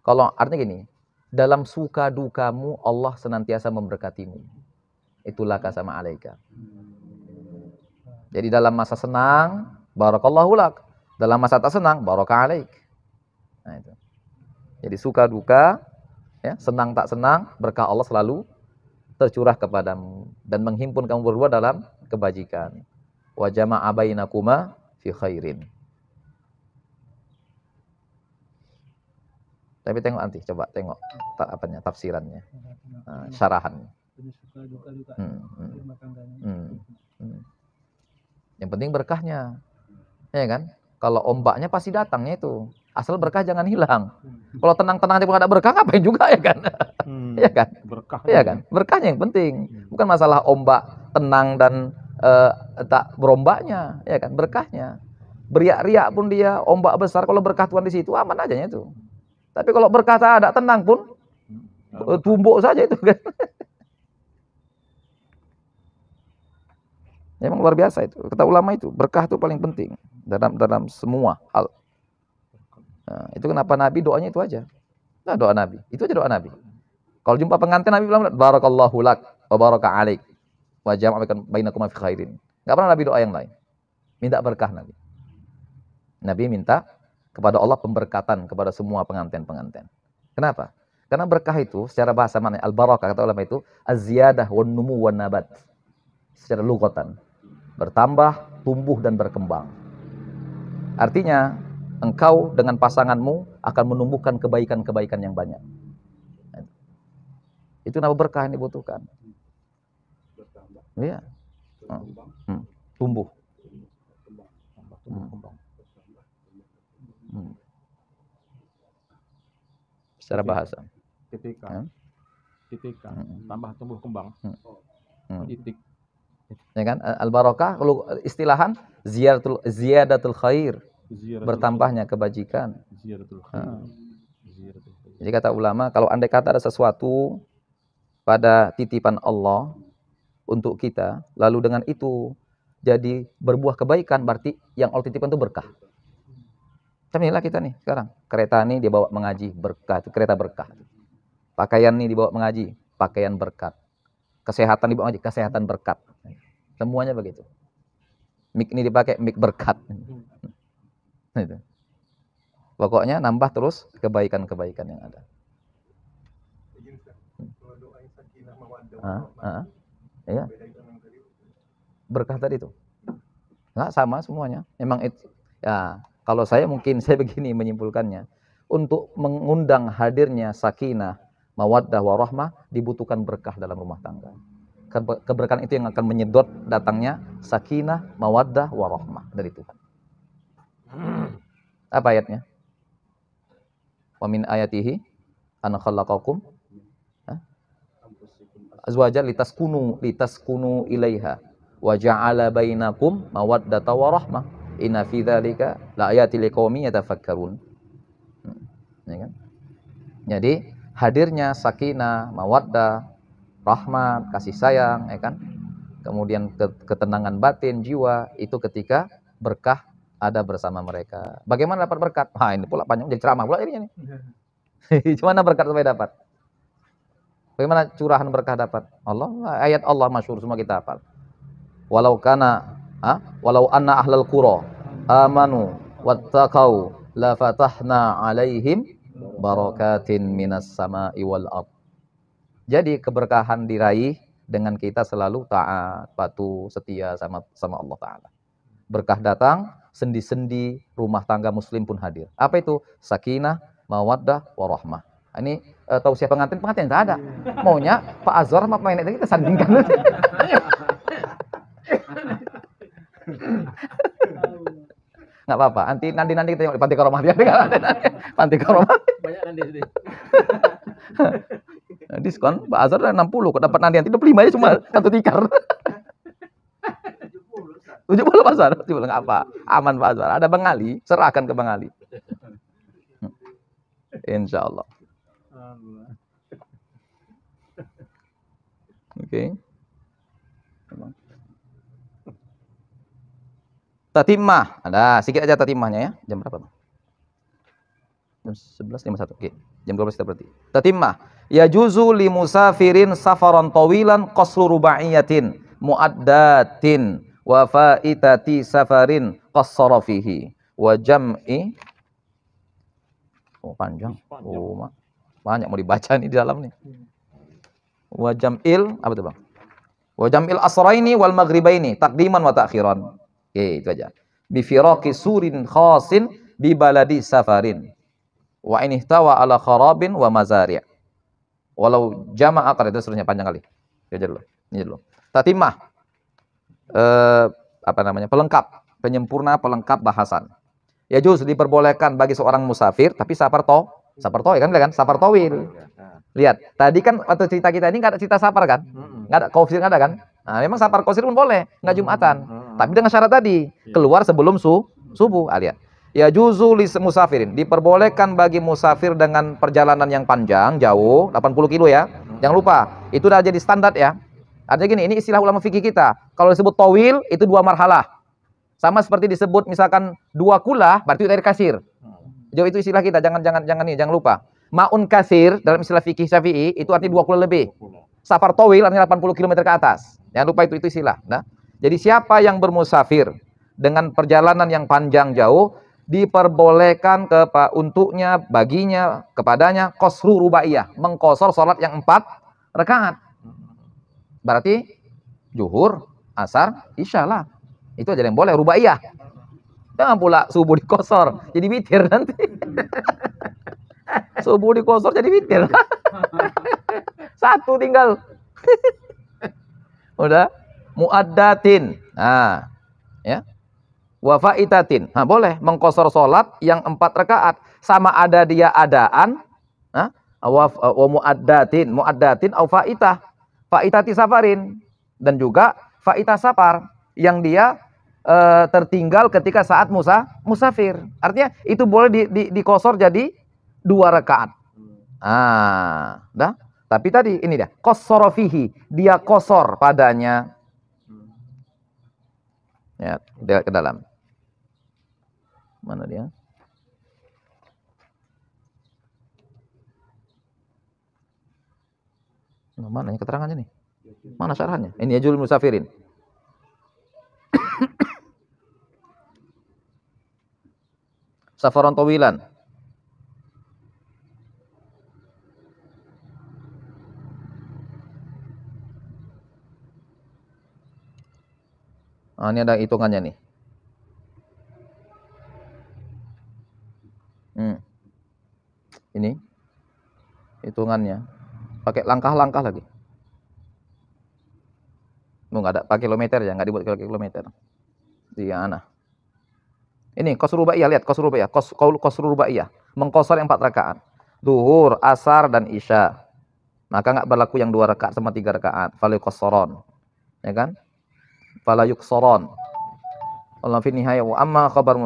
Kalau artinya gini, dalam suka dukamu Allah senantiasa memberkatimu. Itu laka sama alaika. Jadi dalam masa senang, barakallahu lak. Dalam masa tak senang, baraka alaik. Nah, itu. Jadi suka duka, ya, senang tak senang, berkah Allah selalu tercurah kepadamu dan menghimpun kamu berdua dalam kebajikan. Wa jama'a bainakuma fi khairin. Tapi tengok nanti, coba tengok tafsirannya, syarahannya. Suka duka juga. Rumah tangganya. Yang penting berkahnya, ya kan? Kalau ombaknya pasti datangnya itu. Asal berkah jangan hilang. Kalau tenang-tenang aja ada berkah, ngapain juga, ya kan? Ya kan? Berkah. Ya kan? Berkahnya yang penting. Bukan masalah ombak tenang dan tak berombaknya, ya kan? Berkahnya. Beriak-riak pun dia ombak besar, kalau berkah Tuhan di situ aman aja itu. Tapi kalau berkah tak ada, tenang pun tumbuk saja itu kan. Memang luar biasa itu. Kata ulama itu, berkah itu paling penting dalam semua hal. Nah, itu kenapa Nabi doanya itu aja. Nah, doa Nabi. Itu aja doa Nabi. Kalau jumpa pengantin Nabi bilang barakallahu lak wa baraka alaik wa jama'a bainakum fi khairin. Enggak pernah Nabi doa yang lain. Minta berkah Nabi. Nabi minta kepada Allah pemberkatan kepada semua pengantin-pengantin. Kenapa? Karena berkah itu secara bahasa mana? Al-barakah kata ulama itu az-ziyadah wan numu wan nabat. Secara lughatan. Bertambah, tumbuh dan berkembang. Artinya engkau dengan pasanganmu akan menumbuhkan kebaikan-kebaikan yang banyak. Itu nama berkah yang dibutuhkan. Iya. Tumbuh. Secara bahasa. Ketika tambah tumbuh kembang. Itik. Ya kan? Al-barakah kalau istilahan ziyadatul khair. Bertambahnya kebajikan. Jadi kata ulama, kalau andai kata ada sesuatu pada titipan Allah untuk kita, lalu dengan itu jadi berbuah kebaikan, berarti yang Allah titipkan itu berkah. Inilah kita nih sekarang. Kereta ini dibawa mengaji, berkah. Itu kereta berkah. Pakaian ini dibawa mengaji, pakaian berkat. Kesehatan dibawa mengaji, kesehatan berkat. Semuanya begitu. Mik ini dipakai, mik berkat. Itu. Pokoknya nambah terus kebaikan-kebaikan yang ada. Ya. Berkah tadi itu. Enggak sama semuanya. Memang itu. Ya, kalau saya mungkin saya begini menyimpulkannya. Untuk mengundang hadirnya sakinah, mawaddah, warahmah dibutuhkan berkah dalam rumah tangga. Keberkahan itu yang akan menyedot datangnya sakinah, mawaddah, warahmah dari Tuhan. Apa ayatnya? Wa min ayatihi an khalaqakum azwajan litaskunu ilaiha wa ja'ala bainakum mawaddata wa rahmah inna fi dzalika laayatil liqaumin yatafakkarun. Ya kan? Jadi hadirnya sakinah, mawaddah, rahmat, kasih sayang, ya kan? Kemudian ketenangan batin jiwa itu ketika berkah ada bersama mereka. Bagaimana dapat berkat? Wah, ini pula panjang jadi ceramah pula jadinya nih. Gimana berkat supaya dapat? Bagaimana curahan berkah dapat? Allah, ayat Allah masyhur semua kita hafal. Walau anna ahlal qura amanu wattaqau la fatahna alaihim barakatin minas sama'i wal ard. Jadi keberkahan diraih dengan kita selalu taat, patuh, setia sama Allah Ta'ala. Berkah datang, sendi-sendi rumah tangga muslim pun hadir. Apa itu? Sakinah, mawaddah, warahmah. Ini tausiah pengantin tak ada. Maunya Pak Azhar sama Pak Menek kita sandingkan dulu. Nggak apa-apa. Nanti kita tengok di Panti Karomah. Panti Karomah. Banyak nanti. Diskon Pak Azhar 60, kok dapat nanti 25 aja cuma satu tikar. 70 Pak Azhar, 70 enggak apa. Aman Pak Azhar. Ada Bang Ali, serahkan ke Bang Ali. Insyaallah. Oke. Tatimah. Ada sedikit aja tatimahnya ya. Jam berapa, Bang? Jam 11.51. Oke. Jam 12 kita berarti. Tatimah. Yajuzu li musafirin safaran tawilan qasru rubaiyatin muaddatin wa faitati safarin qassara fihi wa jam'i. Oh, panjang. Oh, banyak mau dibaca nih di dalam nih. Wa jam'il apa tuh, Bang? Wa jam'il asraini wal maghribaini taqdiman wa ta'khiran. Oke, itu aja. Bi firaqi surin khasin bi baladi safarin. Wa in ihtawa ala kharabin wa mazari'. Walau jama'a qad itu seterusnya panjang kali. Itu aja dulu. Ini dulu. Tatimah. Apa namanya? Pelengkap, penyempurna pelengkap bahasan. Ya juz diperbolehkan bagi seorang musafir tapi safar ya kan, safar tawil. Lihat, tadi kan waktu cerita kita ini nggak ada cerita safar kan? Nggak ada qasir, nggak ada kan? Nah, memang safar qasir pun boleh, nggak Jumatan. Tapi dengan syarat tadi, keluar sebelum subuh. Lihat. Ya juzu li musafirin, diperbolehkan bagi musafir dengan perjalanan yang panjang, jauh, 80 kilo ya. Jangan lupa, itu udah jadi standar ya. Artinya gini, ini istilah ulama fikih kita. Kalau disebut tawil, itu 2 marhalah. Sama seperti disebut misalkan 2 kula, berarti itu air kasir. Jauh itu istilah kita, jangan lupa. Ma'un kasir dalam istilah fikih Syafi'i itu artinya 2 kula lebih. Safar tawil artinya 80 km ke atas. Jangan lupa itu istilah. Nah, jadi siapa yang bermusafir dengan perjalanan yang panjang jauh diperbolehkan untuknya, baginya, kepadanya qasru rubaiyah, mengqasar salat yang 4 rakaat. Berarti zuhur, asar, isya lah. Itu aja yang boleh rubaiyah. Jangan pula subuh dikosor jadi witir nanti. Subuh dikosor jadi witir. Satu tinggal. Udah. Muaddatin. Nah, ya. Wa faitatin. Nah, boleh mengkosor salat yang 4 rakaat sama ada dia adaan, wa muaddatin au faitah. Faitati safarin dan juga faitah safar yang dia tertinggal ketika saat musafir. Artinya itu boleh dikosor jadi 2 rakaat. Dah. Tapi tadi ini dia, qassara fihi, dia kosor padanya. Ya, dia ke dalam. Mana dia? Nah, mana ini keterangannya nih? Mana syarahnya? Ini yajul musafirin. Safaran tawilan. Ini ada hitungannya nih. Ini hitungannya. Pakai langkah-langkah lagi. Nggak ada pakai kilometer ya, nggak dibuat kilometer. Iya, ana. Ini qasru rubaiyah, lihat qasru rubaiyah, qasru rubaiyah, mengqasar yang 4 rakaat. Zuhur, asar dan isya. Maka nggak berlaku yang 2 rakaat sama 3 rakaat. Fala yuqassaron. Ya kan? Fala yuqassaron. Allah fi nihaya wa amma khabar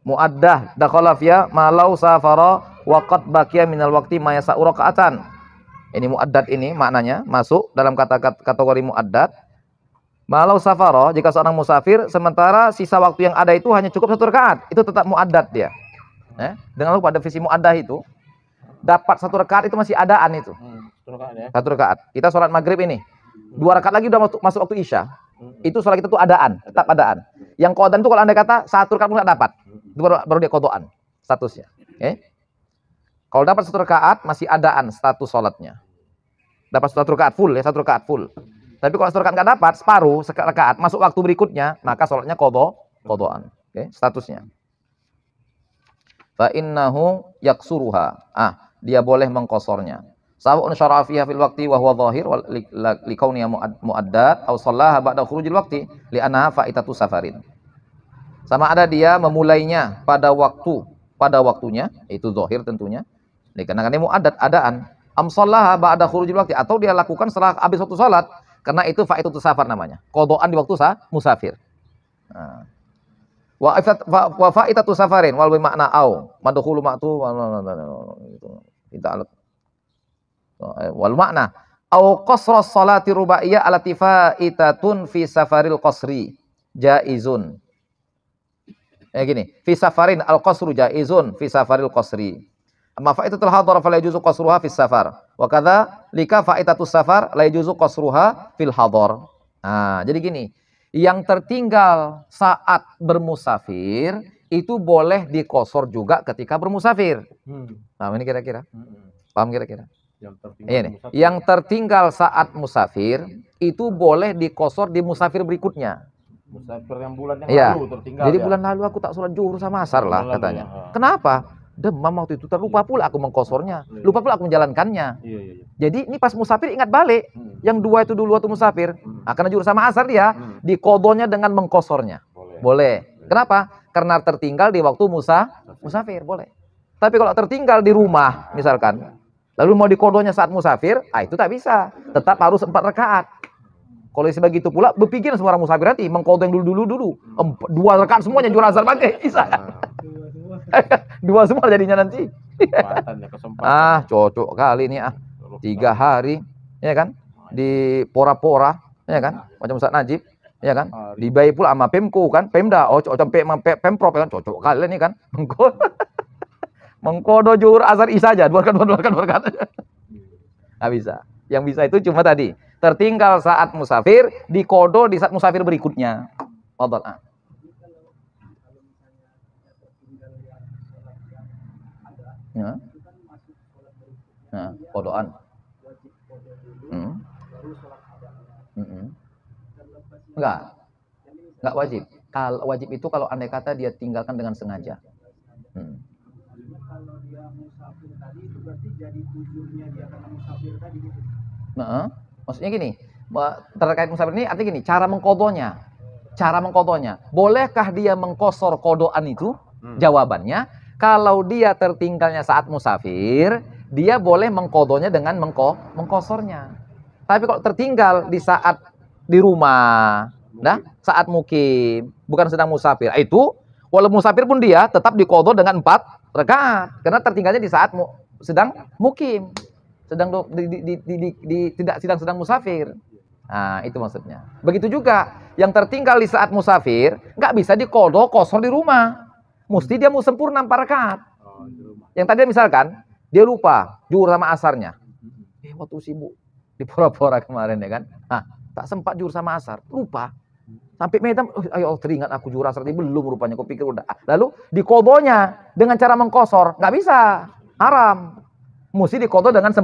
muaddah dakhala fiya malau safara wa qad baqiya minal waqti ma yasa'u raka'atan. Ini muaddad ini maknanya masuk dalam kategori muaddad. Malau safara, jika seorang musafir sementara sisa waktu yang ada itu hanya cukup 1 rakaat, itu tetap muaddad dia. Dengan lupa definisi muaddah itu dapat 1 rakaat itu masih adaan itu. 1 rakaat. Kita sholat maghrib ini 2 rakaat lagi udah masuk waktu isya. Itu sholat kita tuh adaan, tetap adaan. Yang qadaan itu kalau Anda kata 1 rakaat pun nggak dapat, itu baru dia qadaan statusnya. Kalau dapat 1 rakaat masih adaan status sholatnya. Dapat 1 rakaat full ya, 1 rakaat full. Tapi kalau 1 rakaat nggak dapat, separuh rakaat masuk waktu berikutnya, maka sholatnya qadaan. Statusnya. Fa innahu yaksuruha. Dia boleh mengkosornya. Sawa'un syara'a fiha fil waqti wa huwa dhahir li kauniha muaddat aw shallaha ba'da khurujil waqti li annaha faitatu safarin. Sama ada dia memulainya pada waktunya, itu zahir tentunya. Dikarenakan ini muaddat adaan. Am shallaha ba'da khurujil waqti, atau dia lakukan setelah habis waktu salat, karena itu faitatu safar namanya. Qadaan di waktu musafir. Wa faitatu safarin wal makna au madkhulu ma'tu kita wal makna au qasra salati rubaiyah allati faitatun fi safaril qasri jaizun. Gini, fi safarin al qasru jaizun fi safaril qasri. Amma faitatul hadar fala yajuzu qasruha fi safar. Wa kadza lika faitatus safar la yajuzu qasruha fil hadar. Jadi gini, Yang tertinggal saat bermusafir itu boleh dikosor juga ketika bermusafir. Paham ini kira-kira? Paham kira-kira? Yang tertinggal saat musafir itu boleh dikosor di musafir berikutnya. Musafir yang bulan yang Iya. lalu tertinggal. Jadi ya? bulan lalu aku tak sholat zuhur sama asar lah Bulan lalu, katanya. ya. Kenapa? Demam waktu itu, terlupa pula aku mengkosornya, lupa pula aku menjalankannya. Iya, iya, iya. Jadi ini pas musafir ingat balik. Yang dua itu dulu waktu musafir, akan zuhur sama asar dia dikodonya dengan mengkosornya. Boleh. Kenapa? Karena tertinggal di waktu musafir, boleh. Tapi kalau tertinggal di rumah misalkan, lalu mau dikodonya saat musafir, itu tak bisa. Tetap harus 4 rakaat. Kalau sebegitu pula, berpikir semua orang musafir nanti mengkodok yang dulu. 2 rakaat semuanya jual asar pakai, bisa. 2 semua jadinya nanti. Kesempatan. Cocok kali ini 3 hari, ya kan? Di pora-pora, ya kan? Macam Ustaz Najib, ya kan? Dibayar pula sama Pemko kan, Pemda, sampai Pemprov kan, cocok kali ini kan? Mengkodo zuhur asar isya aja, 2 rakaat. Nggak bisa. Yang bisa itu cuma tadi, tertinggal saat musafir, dikodo di saat musafir berikutnya. Fadhal. Ya. Nah, kodoan. Enggak wajib. Kalau wajib itu kalau andai kata dia tinggalkan dengan sengaja. Kalau dia musafir tadi itu berarti jadi tujuannya dia karena musafir tadi gitu. Nah, maksudnya gini, terkait musafir ini artinya gini, cara mengkodonya. Bolehkah dia mengkosor kodoan itu? Jawabannya, kalau dia tertinggalnya saat musafir, dia boleh mengkodonya dengan mengkosornya. Tapi kalau tertinggal di saat di rumah, saat mukim, bukan sedang musafir, itu walau musafir pun dia tetap dikodo dengan 4 rakaat, karena tertinggalnya di saat sedang mukim, tidak sedang musafir. Nah, itu maksudnya. Begitu juga yang tertinggal di saat musafir, nggak bisa dikodo kosor di rumah. Mesti dia mau sempurna 4 rakaat. Yang tadi misalkan dia lupa zuhur sama asarnya. Waktu sibuk di pora-pora kemarin ya kan. Tak sempat zuhur sama asar, lupa. Sampai Medan, ayo teringat aku zuhur asar belum rupanya, aku pikir udah. Lalu dikodonya dengan cara mengkosor, nggak bisa, haram. Mesti dikodo dengan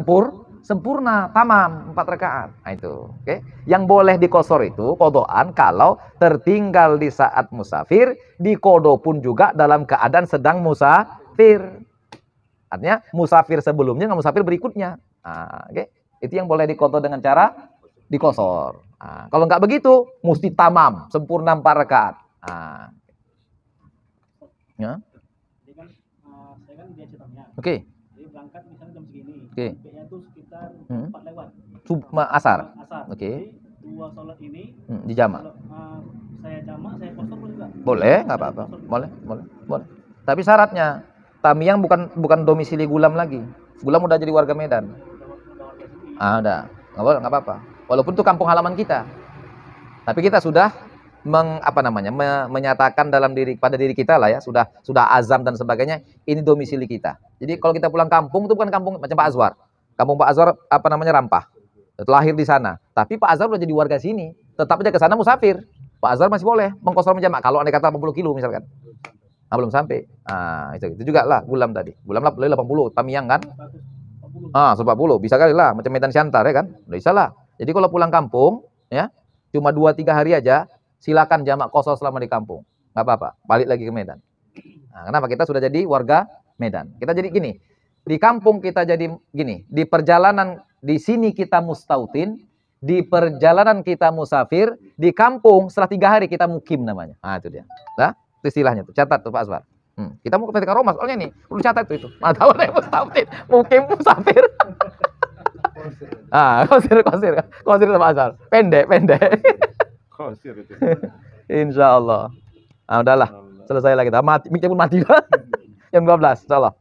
sempurna, tamam 4 rakaat. Nah itu, oke. Yang boleh dikosor itu kodoan kalau tertinggal di saat musafir, dikodo pun juga dalam keadaan sedang musafir. Artinya musafir sebelumnya dengan musafir berikutnya. Nah, oke. Itu yang boleh dikodo dengan cara dikosor. Nah, kalau nggak begitu, mesti tamam, sempurna 4 rakaat. Nah. Ya. Jadi kan saya kan dia ceritanya. Oke. Jadi berangkat misalnya jam segini. Oke. Sampainya itu sekitar 4 lewat. Asar. Asar. Oke. Jadi 2 sholat ini Dijamak. kalau saya jamak, saya kosor boleh juga? Boleh, nggak apa-apa. Boleh. Tapi syaratnya Tamiyang bukan domisili Gulam lagi. Gulam udah jadi warga Medan. Udah. Nggak apa-apa. Walaupun itu kampung halaman kita. Tapi kita sudah menyatakan pada diri kita lah ya, sudah azam dan sebagainya, ini domisili kita. Jadi kalau kita pulang kampung itu bukan kampung macam Pak Azwar. Kampung Pak Azwar Rampah. Lahir di sana. Tapi Pak Azwar udah jadi warga sini. Tetap aja ke sana musafir. Pak Azwar masih boleh mengkosor menjamak kalau andai kata 80 kilo misalkan. Belum sampai. Itu juga lah Gulam tadi. Gulam lah 80, Tamiyang kan? 140. Bisa kali lah macam Medan Siantar ya kan? Udah bisa lah. Jadi kalau pulang kampung ya, cuma 2-3 hari aja, silakan jamak kosor selama di kampung. Nggak apa-apa, balik lagi ke Medan. Kenapa? Kita sudah jadi warga Medan. Kita jadi gini, di kampung kita jadi gini, di perjalanan di sini kita mustautin, di perjalanan kita musafir, di kampung setelah 3 hari kita mukim namanya. Itu dia. Itu istilahnya tuh. Catat tuh Pak Aswar. Kita mau ke PTK Roma soalnya nih, perlu catat itu. Mana tahu ada mustautin, mukim musafir. Kosir Pak Aswar. Pendek. Kosir itu. Insyaallah. Udahlah, selesai lah kita. Miknya pun mati. Jam 12, insyaallah.